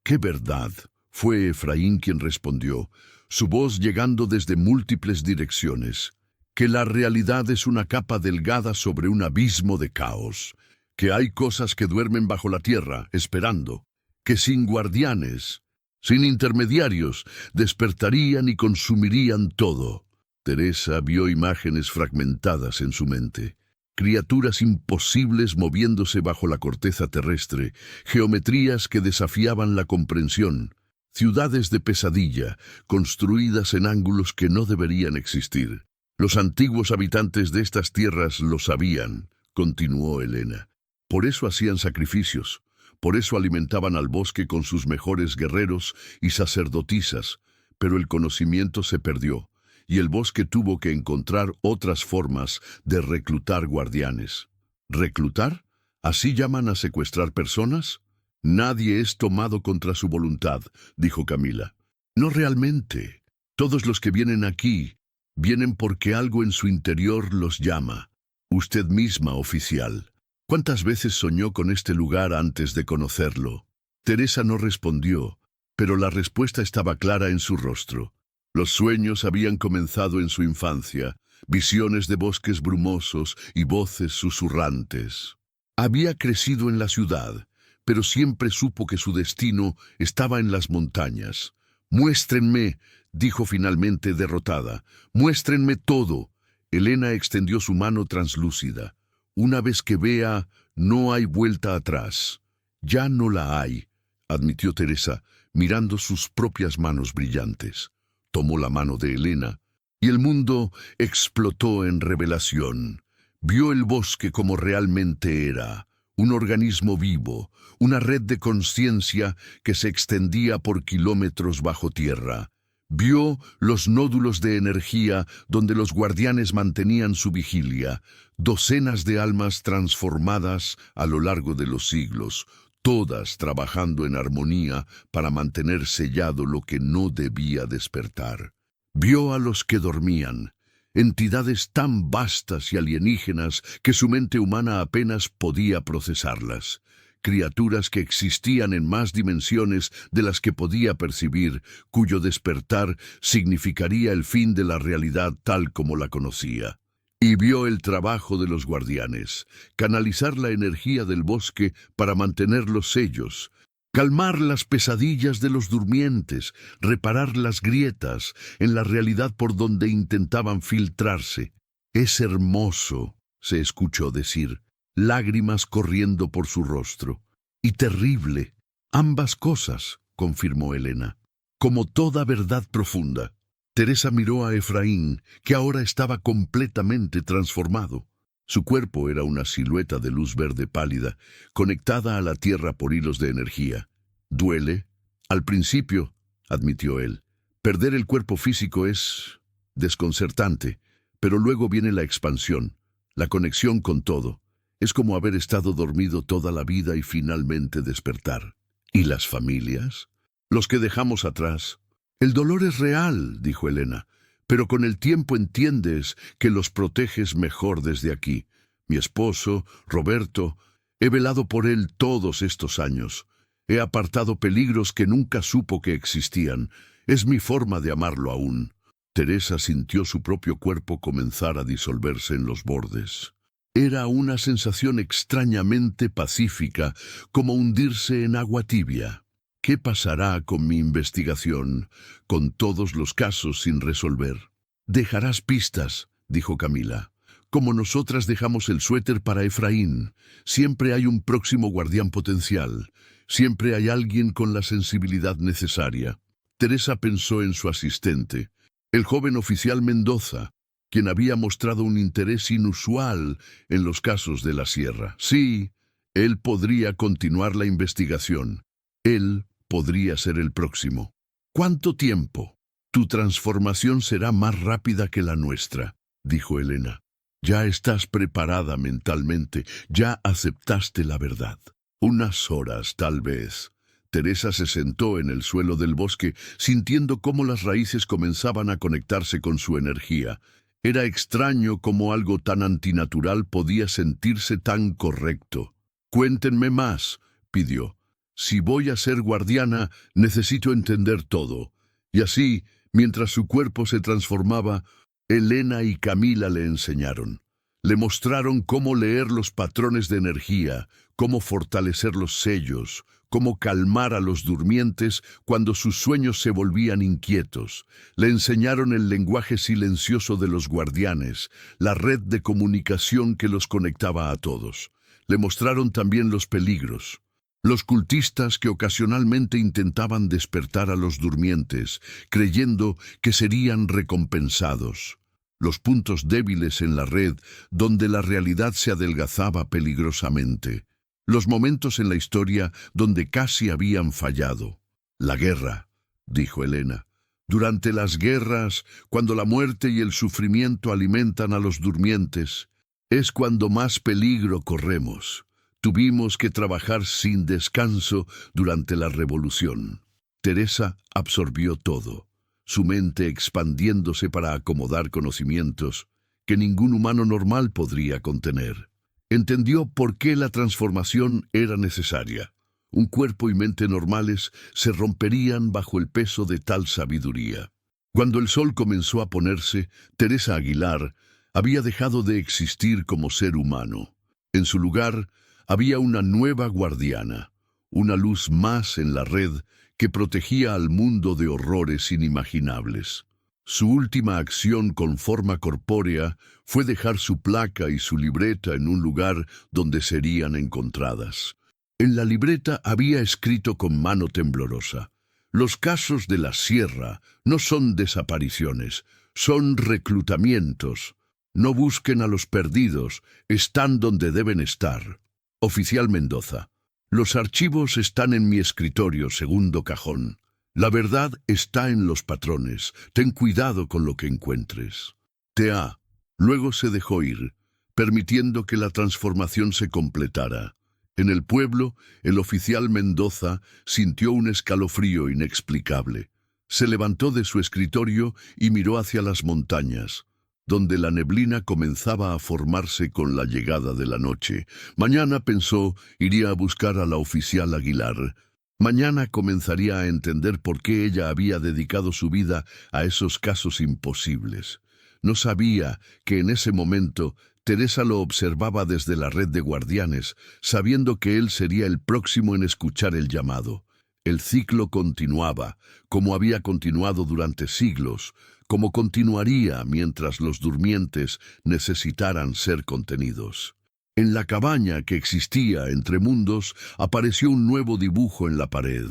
¿Qué verdad? Fue Efraín quien respondió, su voz llegando desde múltiples direcciones. Que la realidad es una capa delgada sobre un abismo de caos. Que hay cosas que duermen bajo la tierra, esperando. Que sin guardianes, sin intermediarios, despertarían y consumirían todo. Teresa vio imágenes fragmentadas en su mente. Criaturas imposibles moviéndose bajo la corteza terrestre, geometrías que desafiaban la comprensión, ciudades de pesadilla, construidas en ángulos que no deberían existir. Los antiguos habitantes de estas tierras lo sabían, continuó Elena. Por eso hacían sacrificios, por eso alimentaban al bosque con sus mejores guerreros y sacerdotisas, pero el conocimiento se perdió. Y el bosque tuvo que encontrar otras formas de reclutar guardianes. ¿Reclutar? ¿Así llaman a secuestrar personas? Nadie es tomado contra su voluntad, dijo Camila. No realmente. Todos los que vienen aquí, vienen porque algo en su interior los llama. Usted misma, oficial. ¿Cuántas veces soñó con este lugar antes de conocerlo? Teresa no respondió, pero la respuesta estaba clara en su rostro. Los sueños habían comenzado en su infancia, visiones de bosques brumosos y voces susurrantes. Había crecido en la ciudad, pero siempre supo que su destino estaba en las montañas. «Muéstrenme», dijo finalmente derrotada, «muéstrenme todo». Elena extendió su mano translúcida. «Una vez que vea, no hay vuelta atrás». «Ya no la hay», admitió Teresa, mirando sus propias manos brillantes. Tomó la mano de Elena, y el mundo explotó en revelación. Vio el bosque como realmente era, un organismo vivo, una red de conciencia que se extendía por kilómetros bajo tierra. Vio los nódulos de energía donde los guardianes mantenían su vigilia, docenas de almas transformadas a lo largo de los siglos, todas trabajando en armonía para mantener sellado lo que no debía despertar. Vio a los que dormían, entidades tan vastas y alienígenas que su mente humana apenas podía procesarlas, criaturas que existían en más dimensiones de las que podía percibir, cuyo despertar significaría el fin de la realidad tal como la conocía. Y vio el trabajo de los guardianes, canalizar la energía del bosque para mantener los sellos, calmar las pesadillas de los durmientes, reparar las grietas en la realidad por donde intentaban filtrarse. «Es hermoso», se escuchó decir, lágrimas corriendo por su rostro. «Y terrible, ambas cosas». confirmó Elena. Como toda verdad profunda. Teresa miró a Efraín, que ahora estaba completamente transformado. Su cuerpo era una silueta de luz verde pálida, conectada a la tierra por hilos de energía. «Duele. Al principio», admitió él. «Perder el cuerpo físico es desconcertante, pero luego viene la expansión, la conexión con todo. Es como haber estado dormido toda la vida y finalmente despertar». «¿Y las familias? Los que dejamos atrás». «El dolor es real», dijo Elena, «pero con el tiempo entiendes que los proteges mejor desde aquí. Mi esposo, Roberto, he velado por él todos estos años. He apartado peligros que nunca supo que existían. Es mi forma de amarlo aún». Teresa sintió su propio cuerpo comenzar a disolverse en los bordes. Era una sensación extrañamente pacífica, como hundirse en agua tibia. «¿Qué pasará con mi investigación, con todos los casos sin resolver?» «Dejarás pistas», dijo Camila. «Como nosotras dejamos el suéter para Efraín. Siempre hay un próximo guardián potencial. Siempre hay alguien con la sensibilidad necesaria». Teresa pensó en su asistente, el joven oficial Mendoza, quien había mostrado un interés inusual en los casos de la sierra. Sí, él podría continuar la investigación. Él podría ser el próximo. «¿Cuánto tiempo?» «Tu transformación será más rápida que la nuestra», dijo Elena. «Ya estás preparada mentalmente, ya aceptaste la verdad». «Unas horas, tal vez». Teresa se sentó en el suelo del bosque, sintiendo cómo las raíces comenzaban a conectarse con su energía. Era extraño cómo algo tan antinatural podía sentirse tan correcto. «Cuéntenme más», pidió. «Si voy a ser guardiana, necesito entender todo». Y así, mientras su cuerpo se transformaba, Elena y Camila le enseñaron. Le mostraron cómo leer los patrones de energía, cómo fortalecer los sellos, cómo calmar a los durmientes cuando sus sueños se volvían inquietos. Le enseñaron el lenguaje silencioso de los guardianes, la red de comunicación que los conectaba a todos. Le mostraron también los peligros. Los cultistas que ocasionalmente intentaban despertar a los durmientes, creyendo que serían recompensados. Los puntos débiles en la red, donde la realidad se adelgazaba peligrosamente. Los momentos en la historia donde casi habían fallado. «La guerra», dijo Elena. «Durante las guerras, cuando la muerte y el sufrimiento alimentan a los durmientes, es cuando más peligro corremos. Tuvimos que trabajar sin descanso durante la revolución». Teresa absorbió todo, su mente expandiéndose para acomodar conocimientos que ningún humano normal podría contener. Entendió por qué la transformación era necesaria. Un cuerpo y mente normales se romperían bajo el peso de tal sabiduría. Cuando el sol comenzó a ponerse, Teresa Aguilar había dejado de existir como ser humano. En su lugar, había una nueva guardiana, una luz más en la red que protegía al mundo de horrores inimaginables. Su última acción con forma corpórea fue dejar su placa y su libreta en un lugar donde serían encontradas. En la libreta había escrito con mano temblorosa: «Los casos de la sierra no son desapariciones, son reclutamientos. No busquen a los perdidos, están donde deben estar». Oficial Mendoza: «Los archivos están en mi escritorio, segundo cajón. La verdad está en los patrones. Ten cuidado con lo que encuentres». T.A. Luego se dejó ir, permitiendo que la transformación se completara. En el pueblo, el oficial Mendoza sintió un escalofrío inexplicable. Se levantó de su escritorio y miró hacia las montañas, donde la neblina comenzaba a formarse con la llegada de la noche. Mañana, pensó, iría a buscar a la oficial Aguilar. Mañana comenzaría a entender por qué ella había dedicado su vida a esos casos imposibles. No sabía que en ese momento Teresa lo observaba desde la red de guardianes, sabiendo que él sería el próximo en escuchar el llamado. El ciclo continuaba, como había continuado durante siglos, como continuaría mientras los durmientes necesitaran ser contenidos. En la cabaña que existía entre mundos apareció un nuevo dibujo en la pared,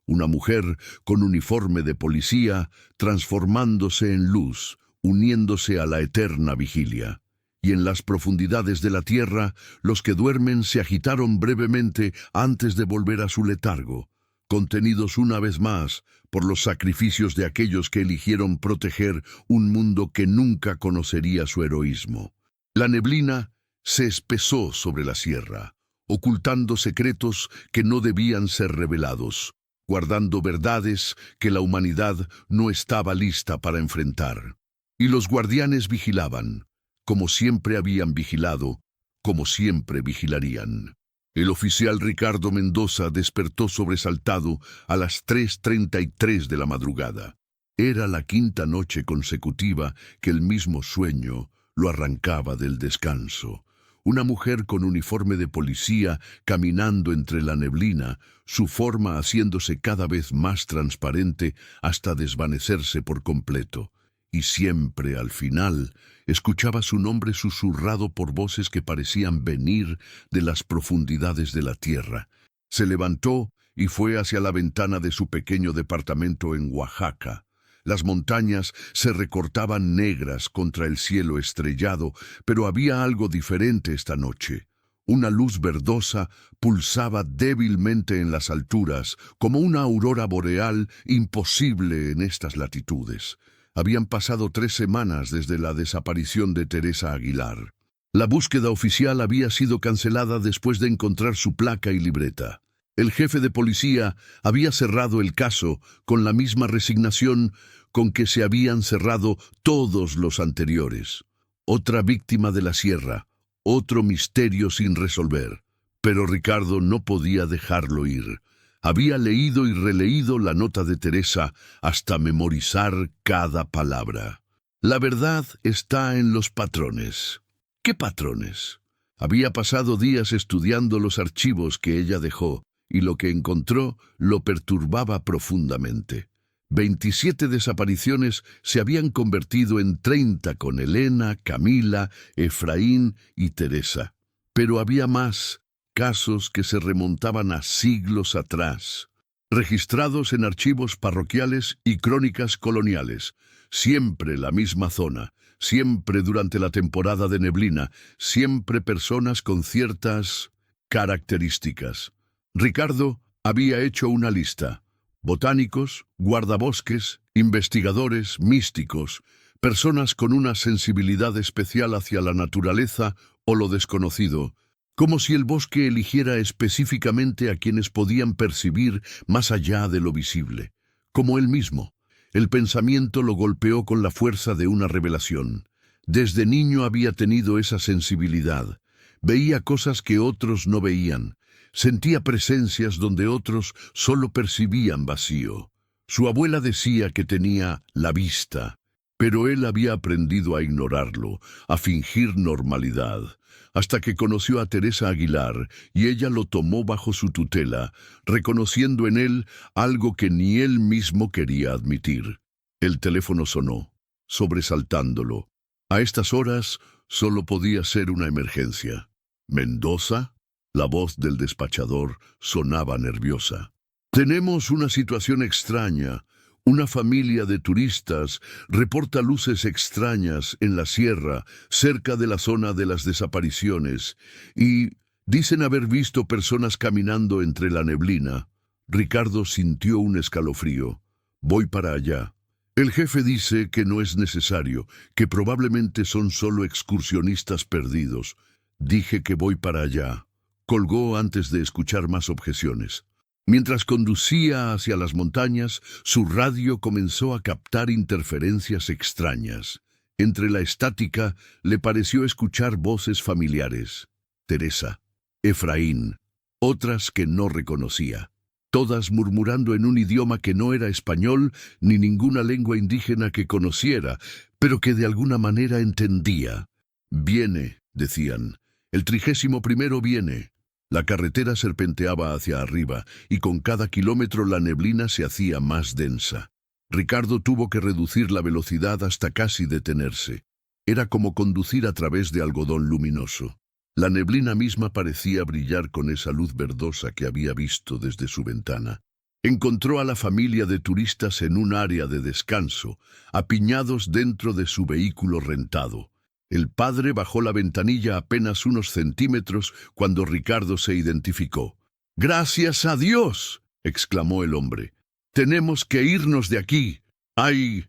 Una mujer con uniforme de policía transformándose en luz, uniéndose a la eterna vigilia. Y en las profundidades de la tierra, los que duermen se agitaron brevemente antes de volver a su letargo, contenidos una vez más por los sacrificios de aquellos que eligieron proteger un mundo que nunca conocería su heroísmo. La neblina se espesó sobre la sierra, ocultando secretos que no debían ser revelados, guardando verdades que la humanidad no estaba lista para enfrentar. Y los guardianes vigilaban, como siempre habían vigilado, como siempre vigilarían. El oficial Ricardo Mendoza despertó sobresaltado a las 3:33 de la madrugada. Era la quinta noche consecutiva que el mismo sueño lo arrancaba del descanso. Una mujer con uniforme de policía caminando entre la neblina, su forma haciéndose cada vez más transparente hasta desvanecerse por completo. Y siempre, al final, escuchaba su nombre susurrado por voces que parecían venir de las profundidades de la tierra. Se levantó y fue hacia la ventana de su pequeño departamento en Oaxaca. Las montañas se recortaban negras contra el cielo estrellado, pero había algo diferente esta noche. Una luz verdosa pulsaba débilmente en las alturas, como una aurora boreal imposible en estas latitudes. Habían pasado 3 semanas desde la desaparición de Teresa Aguilar. La búsqueda oficial había sido cancelada después de encontrar su placa y libreta. El jefe de policía había cerrado el caso con la misma resignación con que se habían cerrado todos los anteriores. Otra víctima de la sierra, otro misterio sin resolver. Pero Ricardo no podía dejarlo ir. Había leído y releído la nota de Teresa hasta memorizar cada palabra. La verdad está en los patrones. ¿Qué patrones? Había pasado días estudiando los archivos que ella dejó, y lo que encontró lo perturbaba profundamente. 27 desapariciones se habían convertido en 30 con Elena, Camila, Efraín y Teresa. Pero había más casos que se remontaban a siglos atrás, registrados en archivos parroquiales y crónicas coloniales. Siempre la misma zona, siempre durante la temporada de neblina, siempre personas con ciertas características. Ricardo había hecho una lista. Botánicos, guardabosques, investigadores, místicos, personas con una sensibilidad especial hacia la naturaleza o lo desconocido, como si el bosque eligiera específicamente a quienes podían percibir más allá de lo visible. Como él mismo, el pensamiento lo golpeó con la fuerza de una revelación. Desde niño había tenido esa sensibilidad. Veía cosas que otros no veían. Sentía presencias donde otros solo percibían vacío. Su abuela decía que tenía la vista, pero él había aprendido a ignorarlo, a fingir normalidad, hasta que conoció a Teresa Aguilar y ella lo tomó bajo su tutela, reconociendo en él algo que ni él mismo quería admitir. El teléfono sonó, sobresaltándolo. A estas horas solo podía ser una emergencia. ¿Mendoza? La voz del despachador sonaba nerviosa. Tenemos una situación extraña. Una familia de turistas reporta luces extrañas en la sierra, cerca de la zona de las desapariciones, y dicen haber visto personas caminando entre la neblina. Ricardo sintió un escalofrío. Voy para allá. El jefe dice que no es necesario, que probablemente son solo excursionistas perdidos. Dije que voy para allá. Colgó antes de escuchar más objeciones. Mientras conducía hacia las montañas, su radio comenzó a captar interferencias extrañas. Entre la estática le pareció escuchar voces familiares. Teresa, Efraín, otras que no reconocía. Todas murmurando en un idioma que no era español ni ninguna lengua indígena que conociera, pero que de alguna manera entendía. Viene, decían. El 31º viene. La carretera serpenteaba hacia arriba, y con cada kilómetro la neblina se hacía más densa. Ricardo tuvo que reducir la velocidad hasta casi detenerse. Era como conducir a través de algodón luminoso. La neblina misma parecía brillar con esa luz verdosa que había visto desde su ventana. Encontró a la familia de turistas en un área de descanso, apiñados dentro de su vehículo rentado. El padre bajó la ventanilla apenas unos centímetros cuando Ricardo se identificó. «¡Gracias a Dios!», exclamó el hombre. «Tenemos que irnos de aquí. Hay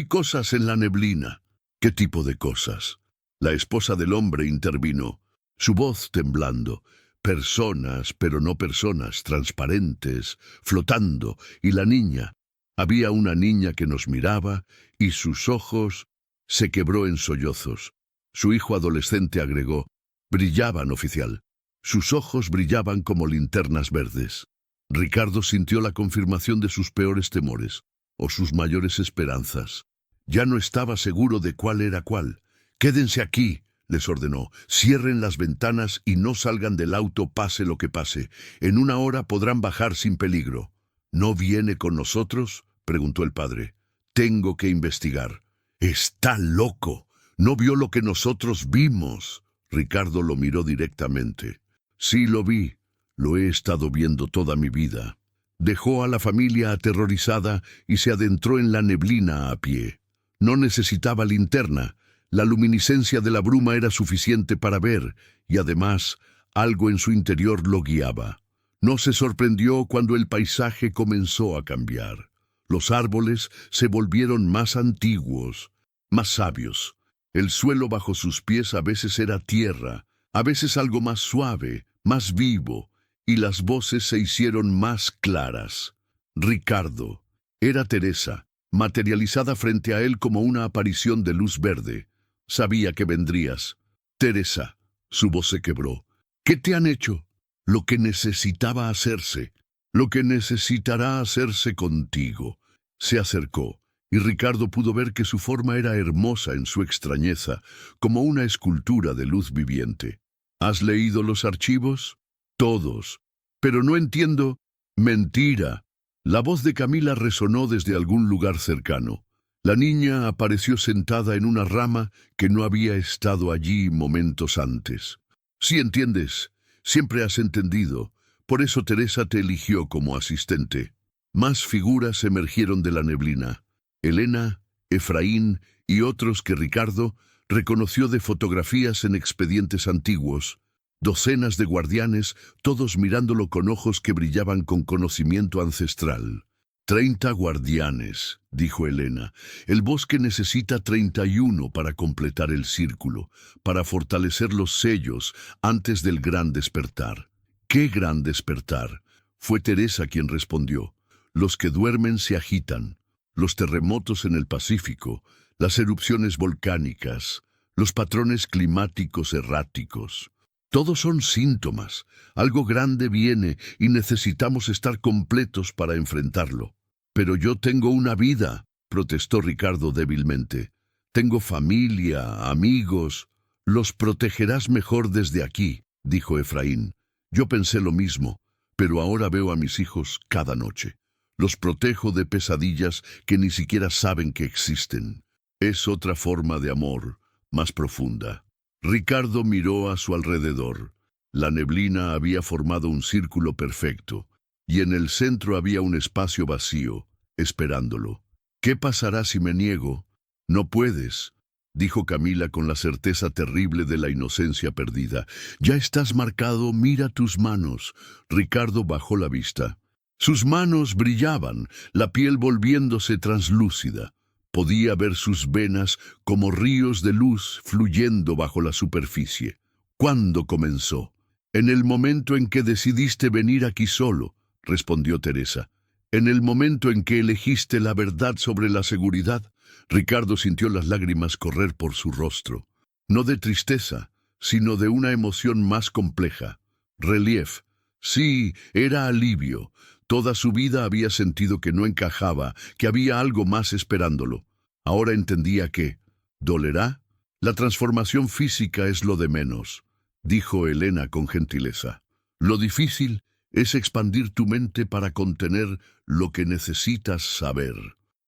cosas en la neblina». «¿Qué tipo de cosas?». La esposa del hombre intervino, su voz temblando. «Personas, pero no personas, transparentes, flotando, y la niña». Había una niña que nos miraba, y sus ojos se quebró en sollozos. Su hijo adolescente agregó: «Brillaban, oficial. Sus ojos brillaban como linternas verdes». Ricardo sintió la confirmación de sus peores temores, o sus mayores esperanzas. Ya no estaba seguro de cuál era cuál. «Quédense aquí», les ordenó. «Cierren las ventanas y no salgan del auto pase lo que pase. En una hora podrán bajar sin peligro». «¿No viene con nosotros?», preguntó el padre. «Tengo que investigar». «Está loco. ¿No vio lo que nosotros vimos?». Ricardo lo miró directamente. «Sí lo vi. Lo he estado viendo toda mi vida». Dejó a la familia aterrorizada y se adentró en la neblina a pie. No necesitaba linterna. La luminiscencia de la bruma era suficiente para ver, y además, algo en su interior lo guiaba. No se sorprendió cuando el paisaje comenzó a cambiar. Los árboles se volvieron más antiguos, más sabios. El suelo bajo sus pies a veces era tierra, a veces algo más suave, más vivo, y las voces se hicieron más claras. Ricardo. Era Teresa, materializada frente a él como una aparición de luz verde. «Sabía que vendrías». «Teresa», su voz se quebró. «¿Qué te han hecho?». «Lo que necesitaba hacerse, lo que necesitará hacerse contigo». Se acercó, y Ricardo pudo ver que su forma era hermosa en su extrañeza, como una escultura de luz viviente. «¿Has leído los archivos?». «Todos. Pero no entiendo». «Mentira». La voz de Camila resonó desde algún lugar cercano. La niña apareció sentada en una rama que no había estado allí momentos antes. «Sí entiendes, siempre has entendido. Por eso Teresa te eligió como asistente». Más figuras emergieron de la neblina. Elena, Efraín y otros que Ricardo reconoció de fotografías en expedientes antiguos. Docenas de guardianes, todos mirándolo con ojos que brillaban con conocimiento ancestral. 30 guardianes, dijo Elena. El bosque necesita 31 para completar el círculo, para fortalecer los sellos antes del gran despertar. ¿Qué gran despertar? Fue Teresa quien respondió. Los que duermen se agitan, los terremotos en el Pacífico, las erupciones volcánicas, los patrones climáticos erráticos. Todos son síntomas. Algo grande viene y necesitamos estar completos para enfrentarlo. «Pero yo tengo una vida», protestó Ricardo débilmente. «Tengo familia, amigos». «Los protegerás mejor desde aquí», dijo Efraín. «Yo pensé lo mismo, pero ahora veo a mis hijos cada noche. Los protejo de pesadillas que ni siquiera saben que existen. Es otra forma de amor, más profunda». Ricardo miró a su alrededor. La neblina había formado un círculo perfecto, y en el centro había un espacio vacío, esperándolo. «¿Qué pasará si me niego?». «No puedes», dijo Camila con la certeza terrible de la inocencia perdida. «Ya estás marcado, mira tus manos». Ricardo bajó la vista. Sus manos brillaban, la piel volviéndose translúcida. Podía ver sus venas como ríos de luz fluyendo bajo la superficie. «¿Cuándo comenzó?». «En el momento en que decidiste venir aquí solo», respondió Teresa. «En el momento en que elegiste la verdad sobre la seguridad». Ricardo sintió las lágrimas correr por su rostro. No de tristeza, sino de una emoción más compleja. Relief. Sí, era alivio. Toda su vida había sentido que no encajaba, que había algo más esperándolo. Ahora entendía que ¿dolerá? La transformación física es lo de menos, dijo Elena con gentileza. Lo difícil es expandir tu mente para contener lo que necesitas saber.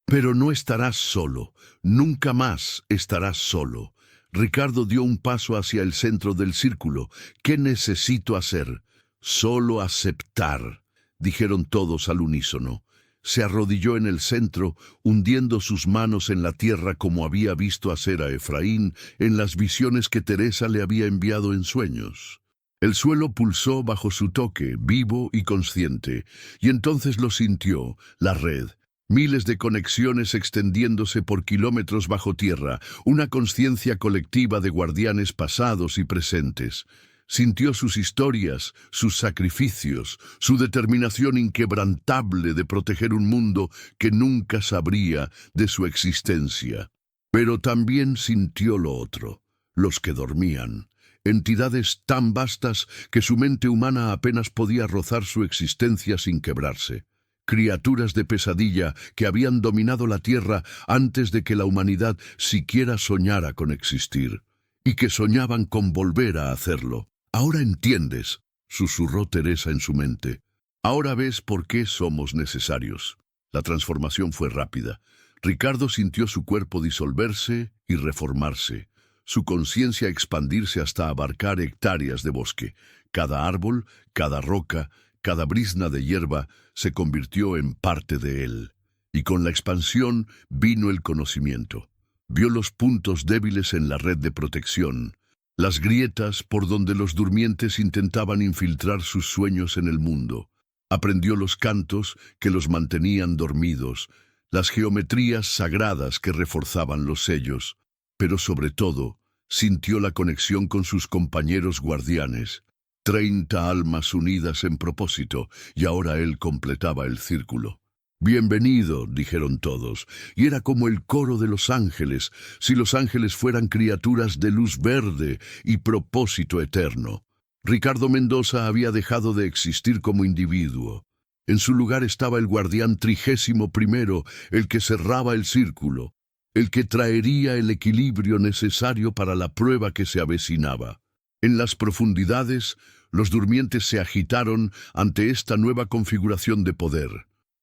Pero no estarás solo, nunca más estarás solo. Ricardo dio un paso hacia el centro del círculo. ¿Qué necesito hacer? Solo aceptar. dijeron todos al unísono. Se arrodilló en el centro, hundiendo sus manos en la tierra como había visto hacer a Efraín en las visiones que Teresa le había enviado en sueños. El suelo pulsó bajo su toque, vivo y consciente, y entonces lo sintió, la red. Miles de conexiones extendiéndose por kilómetros bajo tierra, una conciencia colectiva de guardianes pasados y presentes. Sintió sus historias, sus sacrificios, su determinación inquebrantable de proteger un mundo que nunca sabría de su existencia. Pero también sintió lo otro, los que dormían. Entidades tan vastas que su mente humana apenas podía rozar su existencia sin quebrarse. Criaturas de pesadilla que habían dominado la tierra antes de que la humanidad siquiera soñara con existir, y que soñaban con volver a hacerlo. «Ahora entiendes», susurró Teresa en su mente. «Ahora ves por qué somos necesarios». La transformación fue rápida. Ricardo sintió su cuerpo disolverse y reformarse, su conciencia expandirse hasta abarcar hectáreas de bosque. Cada árbol, cada roca, cada brizna de hierba se convirtió en parte de él. Y con la expansión vino el conocimiento. Vio los puntos débiles en la red de protección, las grietas por donde los durmientes intentaban infiltrar sus sueños en el mundo. Aprendió los cantos que los mantenían dormidos, las geometrías sagradas que reforzaban los sellos, pero sobre todo, sintió la conexión con sus compañeros guardianes. 30 almas unidas en propósito, y ahora él completaba el círculo. «Bienvenido», dijeron todos, y era como el coro de los ángeles, si los ángeles fueran criaturas de luz verde y propósito eterno. Ricardo Mendoza había dejado de existir como individuo. En su lugar estaba el guardián 31º, el que cerraba el círculo, el que traería el equilibrio necesario para la prueba que se avecinaba. En las profundidades, los durmientes se agitaron ante esta nueva configuración de poder.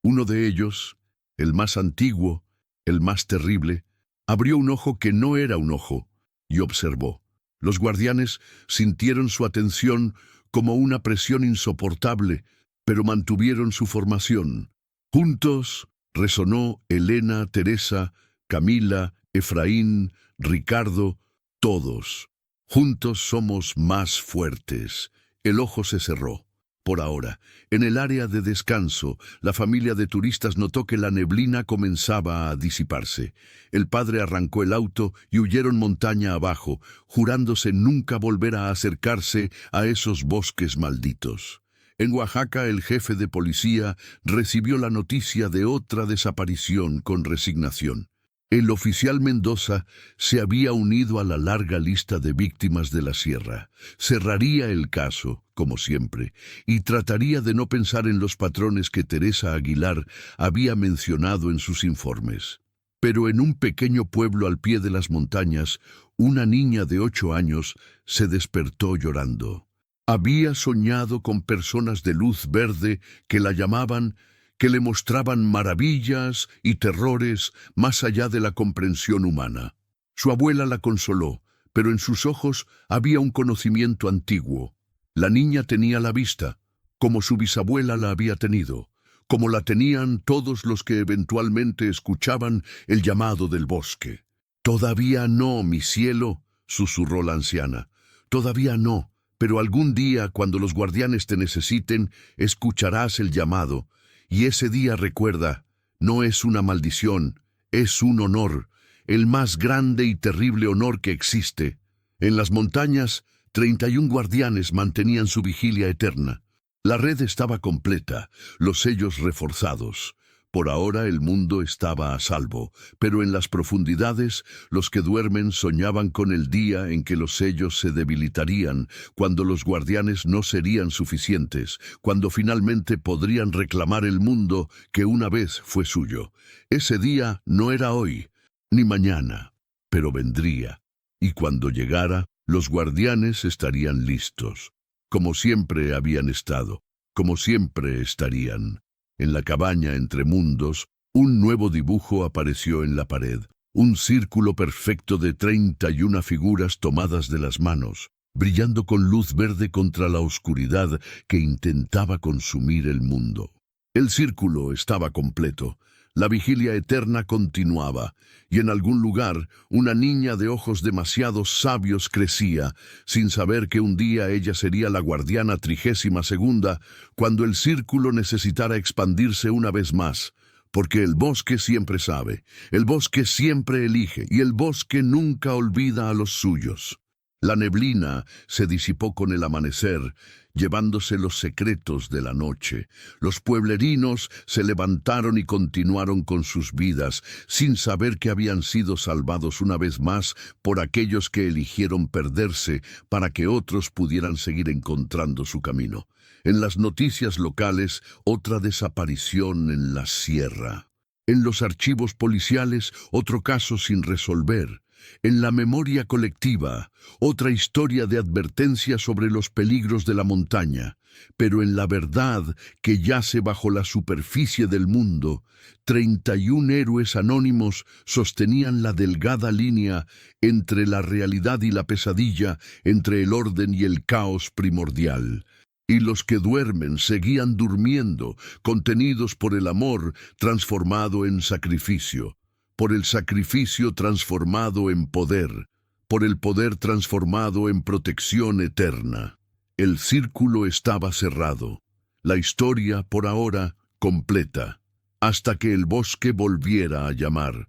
Uno de ellos, el más antiguo, el más terrible, abrió un ojo que no era un ojo y observó. Los guardianes sintieron su atención como una presión insoportable, pero mantuvieron su formación. Juntos resonó Elena, Teresa, Camila, Efraín, Ricardo, todos. Juntos somos más fuertes. El ojo se cerró. Por ahora, en el área de descanso, la familia de turistas notó que la neblina comenzaba a disiparse. El padre arrancó el auto y huyeron montaña abajo, jurándose nunca volver a acercarse a esos bosques malditos. En Oaxaca, el jefe de policía recibió la noticia de otra desaparición con resignación. El oficial Mendoza se había unido a la larga lista de víctimas de la sierra. Cerraría el caso, como siempre, y trataría de no pensar en los patrones que Teresa Aguilar había mencionado en sus informes. Pero en un pequeño pueblo al pie de las montañas, una niña de 8 años se despertó llorando. Había soñado con personas de luz verde que la llamaban, que le mostraban maravillas y terrores más allá de la comprensión humana. Su abuela la consoló, pero en sus ojos había un conocimiento antiguo. La niña tenía la vista, como su bisabuela la había tenido, como la tenían todos los que eventualmente escuchaban el llamado del bosque. «Todavía no, mi cielo», susurró la anciana. «Todavía no, pero algún día, cuando los guardianes te necesiten, escucharás el llamado. Y ese día, recuerda, no es una maldición, es un honor, el más grande y terrible honor que existe». En las montañas, 31 guardianes mantenían su vigilia eterna. La red estaba completa, los sellos reforzados. Por ahora el mundo estaba a salvo, pero en las profundidades los que duermen soñaban con el día en que los sellos se debilitarían, cuando los guardianes no serían suficientes, cuando finalmente podrían reclamar el mundo que una vez fue suyo. Ese día no era hoy, ni mañana, pero vendría. Y cuando llegara, los guardianes estarían listos, como siempre habían estado, como siempre estarían. En la cabaña entre mundos, un nuevo dibujo apareció en la pared, un círculo perfecto de 31 figuras tomadas de las manos. brillando con luz verde contra la oscuridad que intentaba consumir el mundo. El círculo estaba completo. La vigilia eterna continuaba, y en algún lugar una niña de ojos demasiado sabios crecía, sin saber que un día ella sería la guardiana 32ª, cuando el círculo necesitara expandirse una vez más, porque el bosque siempre sabe, el bosque siempre elige, y el bosque nunca olvida a los suyos. La neblina se disipó con el amanecer, llevándose los secretos de la noche. Los pueblerinos se levantaron y continuaron con sus vidas, sin saber que habían sido salvados una vez más por aquellos que eligieron perderse para que otros pudieran seguir encontrando su camino. En las noticias locales, otra desaparición en la sierra. En los archivos policiales, otro caso sin resolver. En la memoria colectiva, otra historia de advertencia sobre los peligros de la montaña. Pero en la verdad que yace bajo la superficie del mundo, 31 héroes anónimos sostenían la delgada línea entre la realidad y la pesadilla, entre el orden y el caos primordial. Y los que duermen seguían durmiendo, contenidos por el amor transformado en sacrificio, por el sacrificio transformado en poder, por el poder transformado en protección eterna. El círculo estaba cerrado, la historia, por ahora, completa, hasta que el bosque volviera a llamar.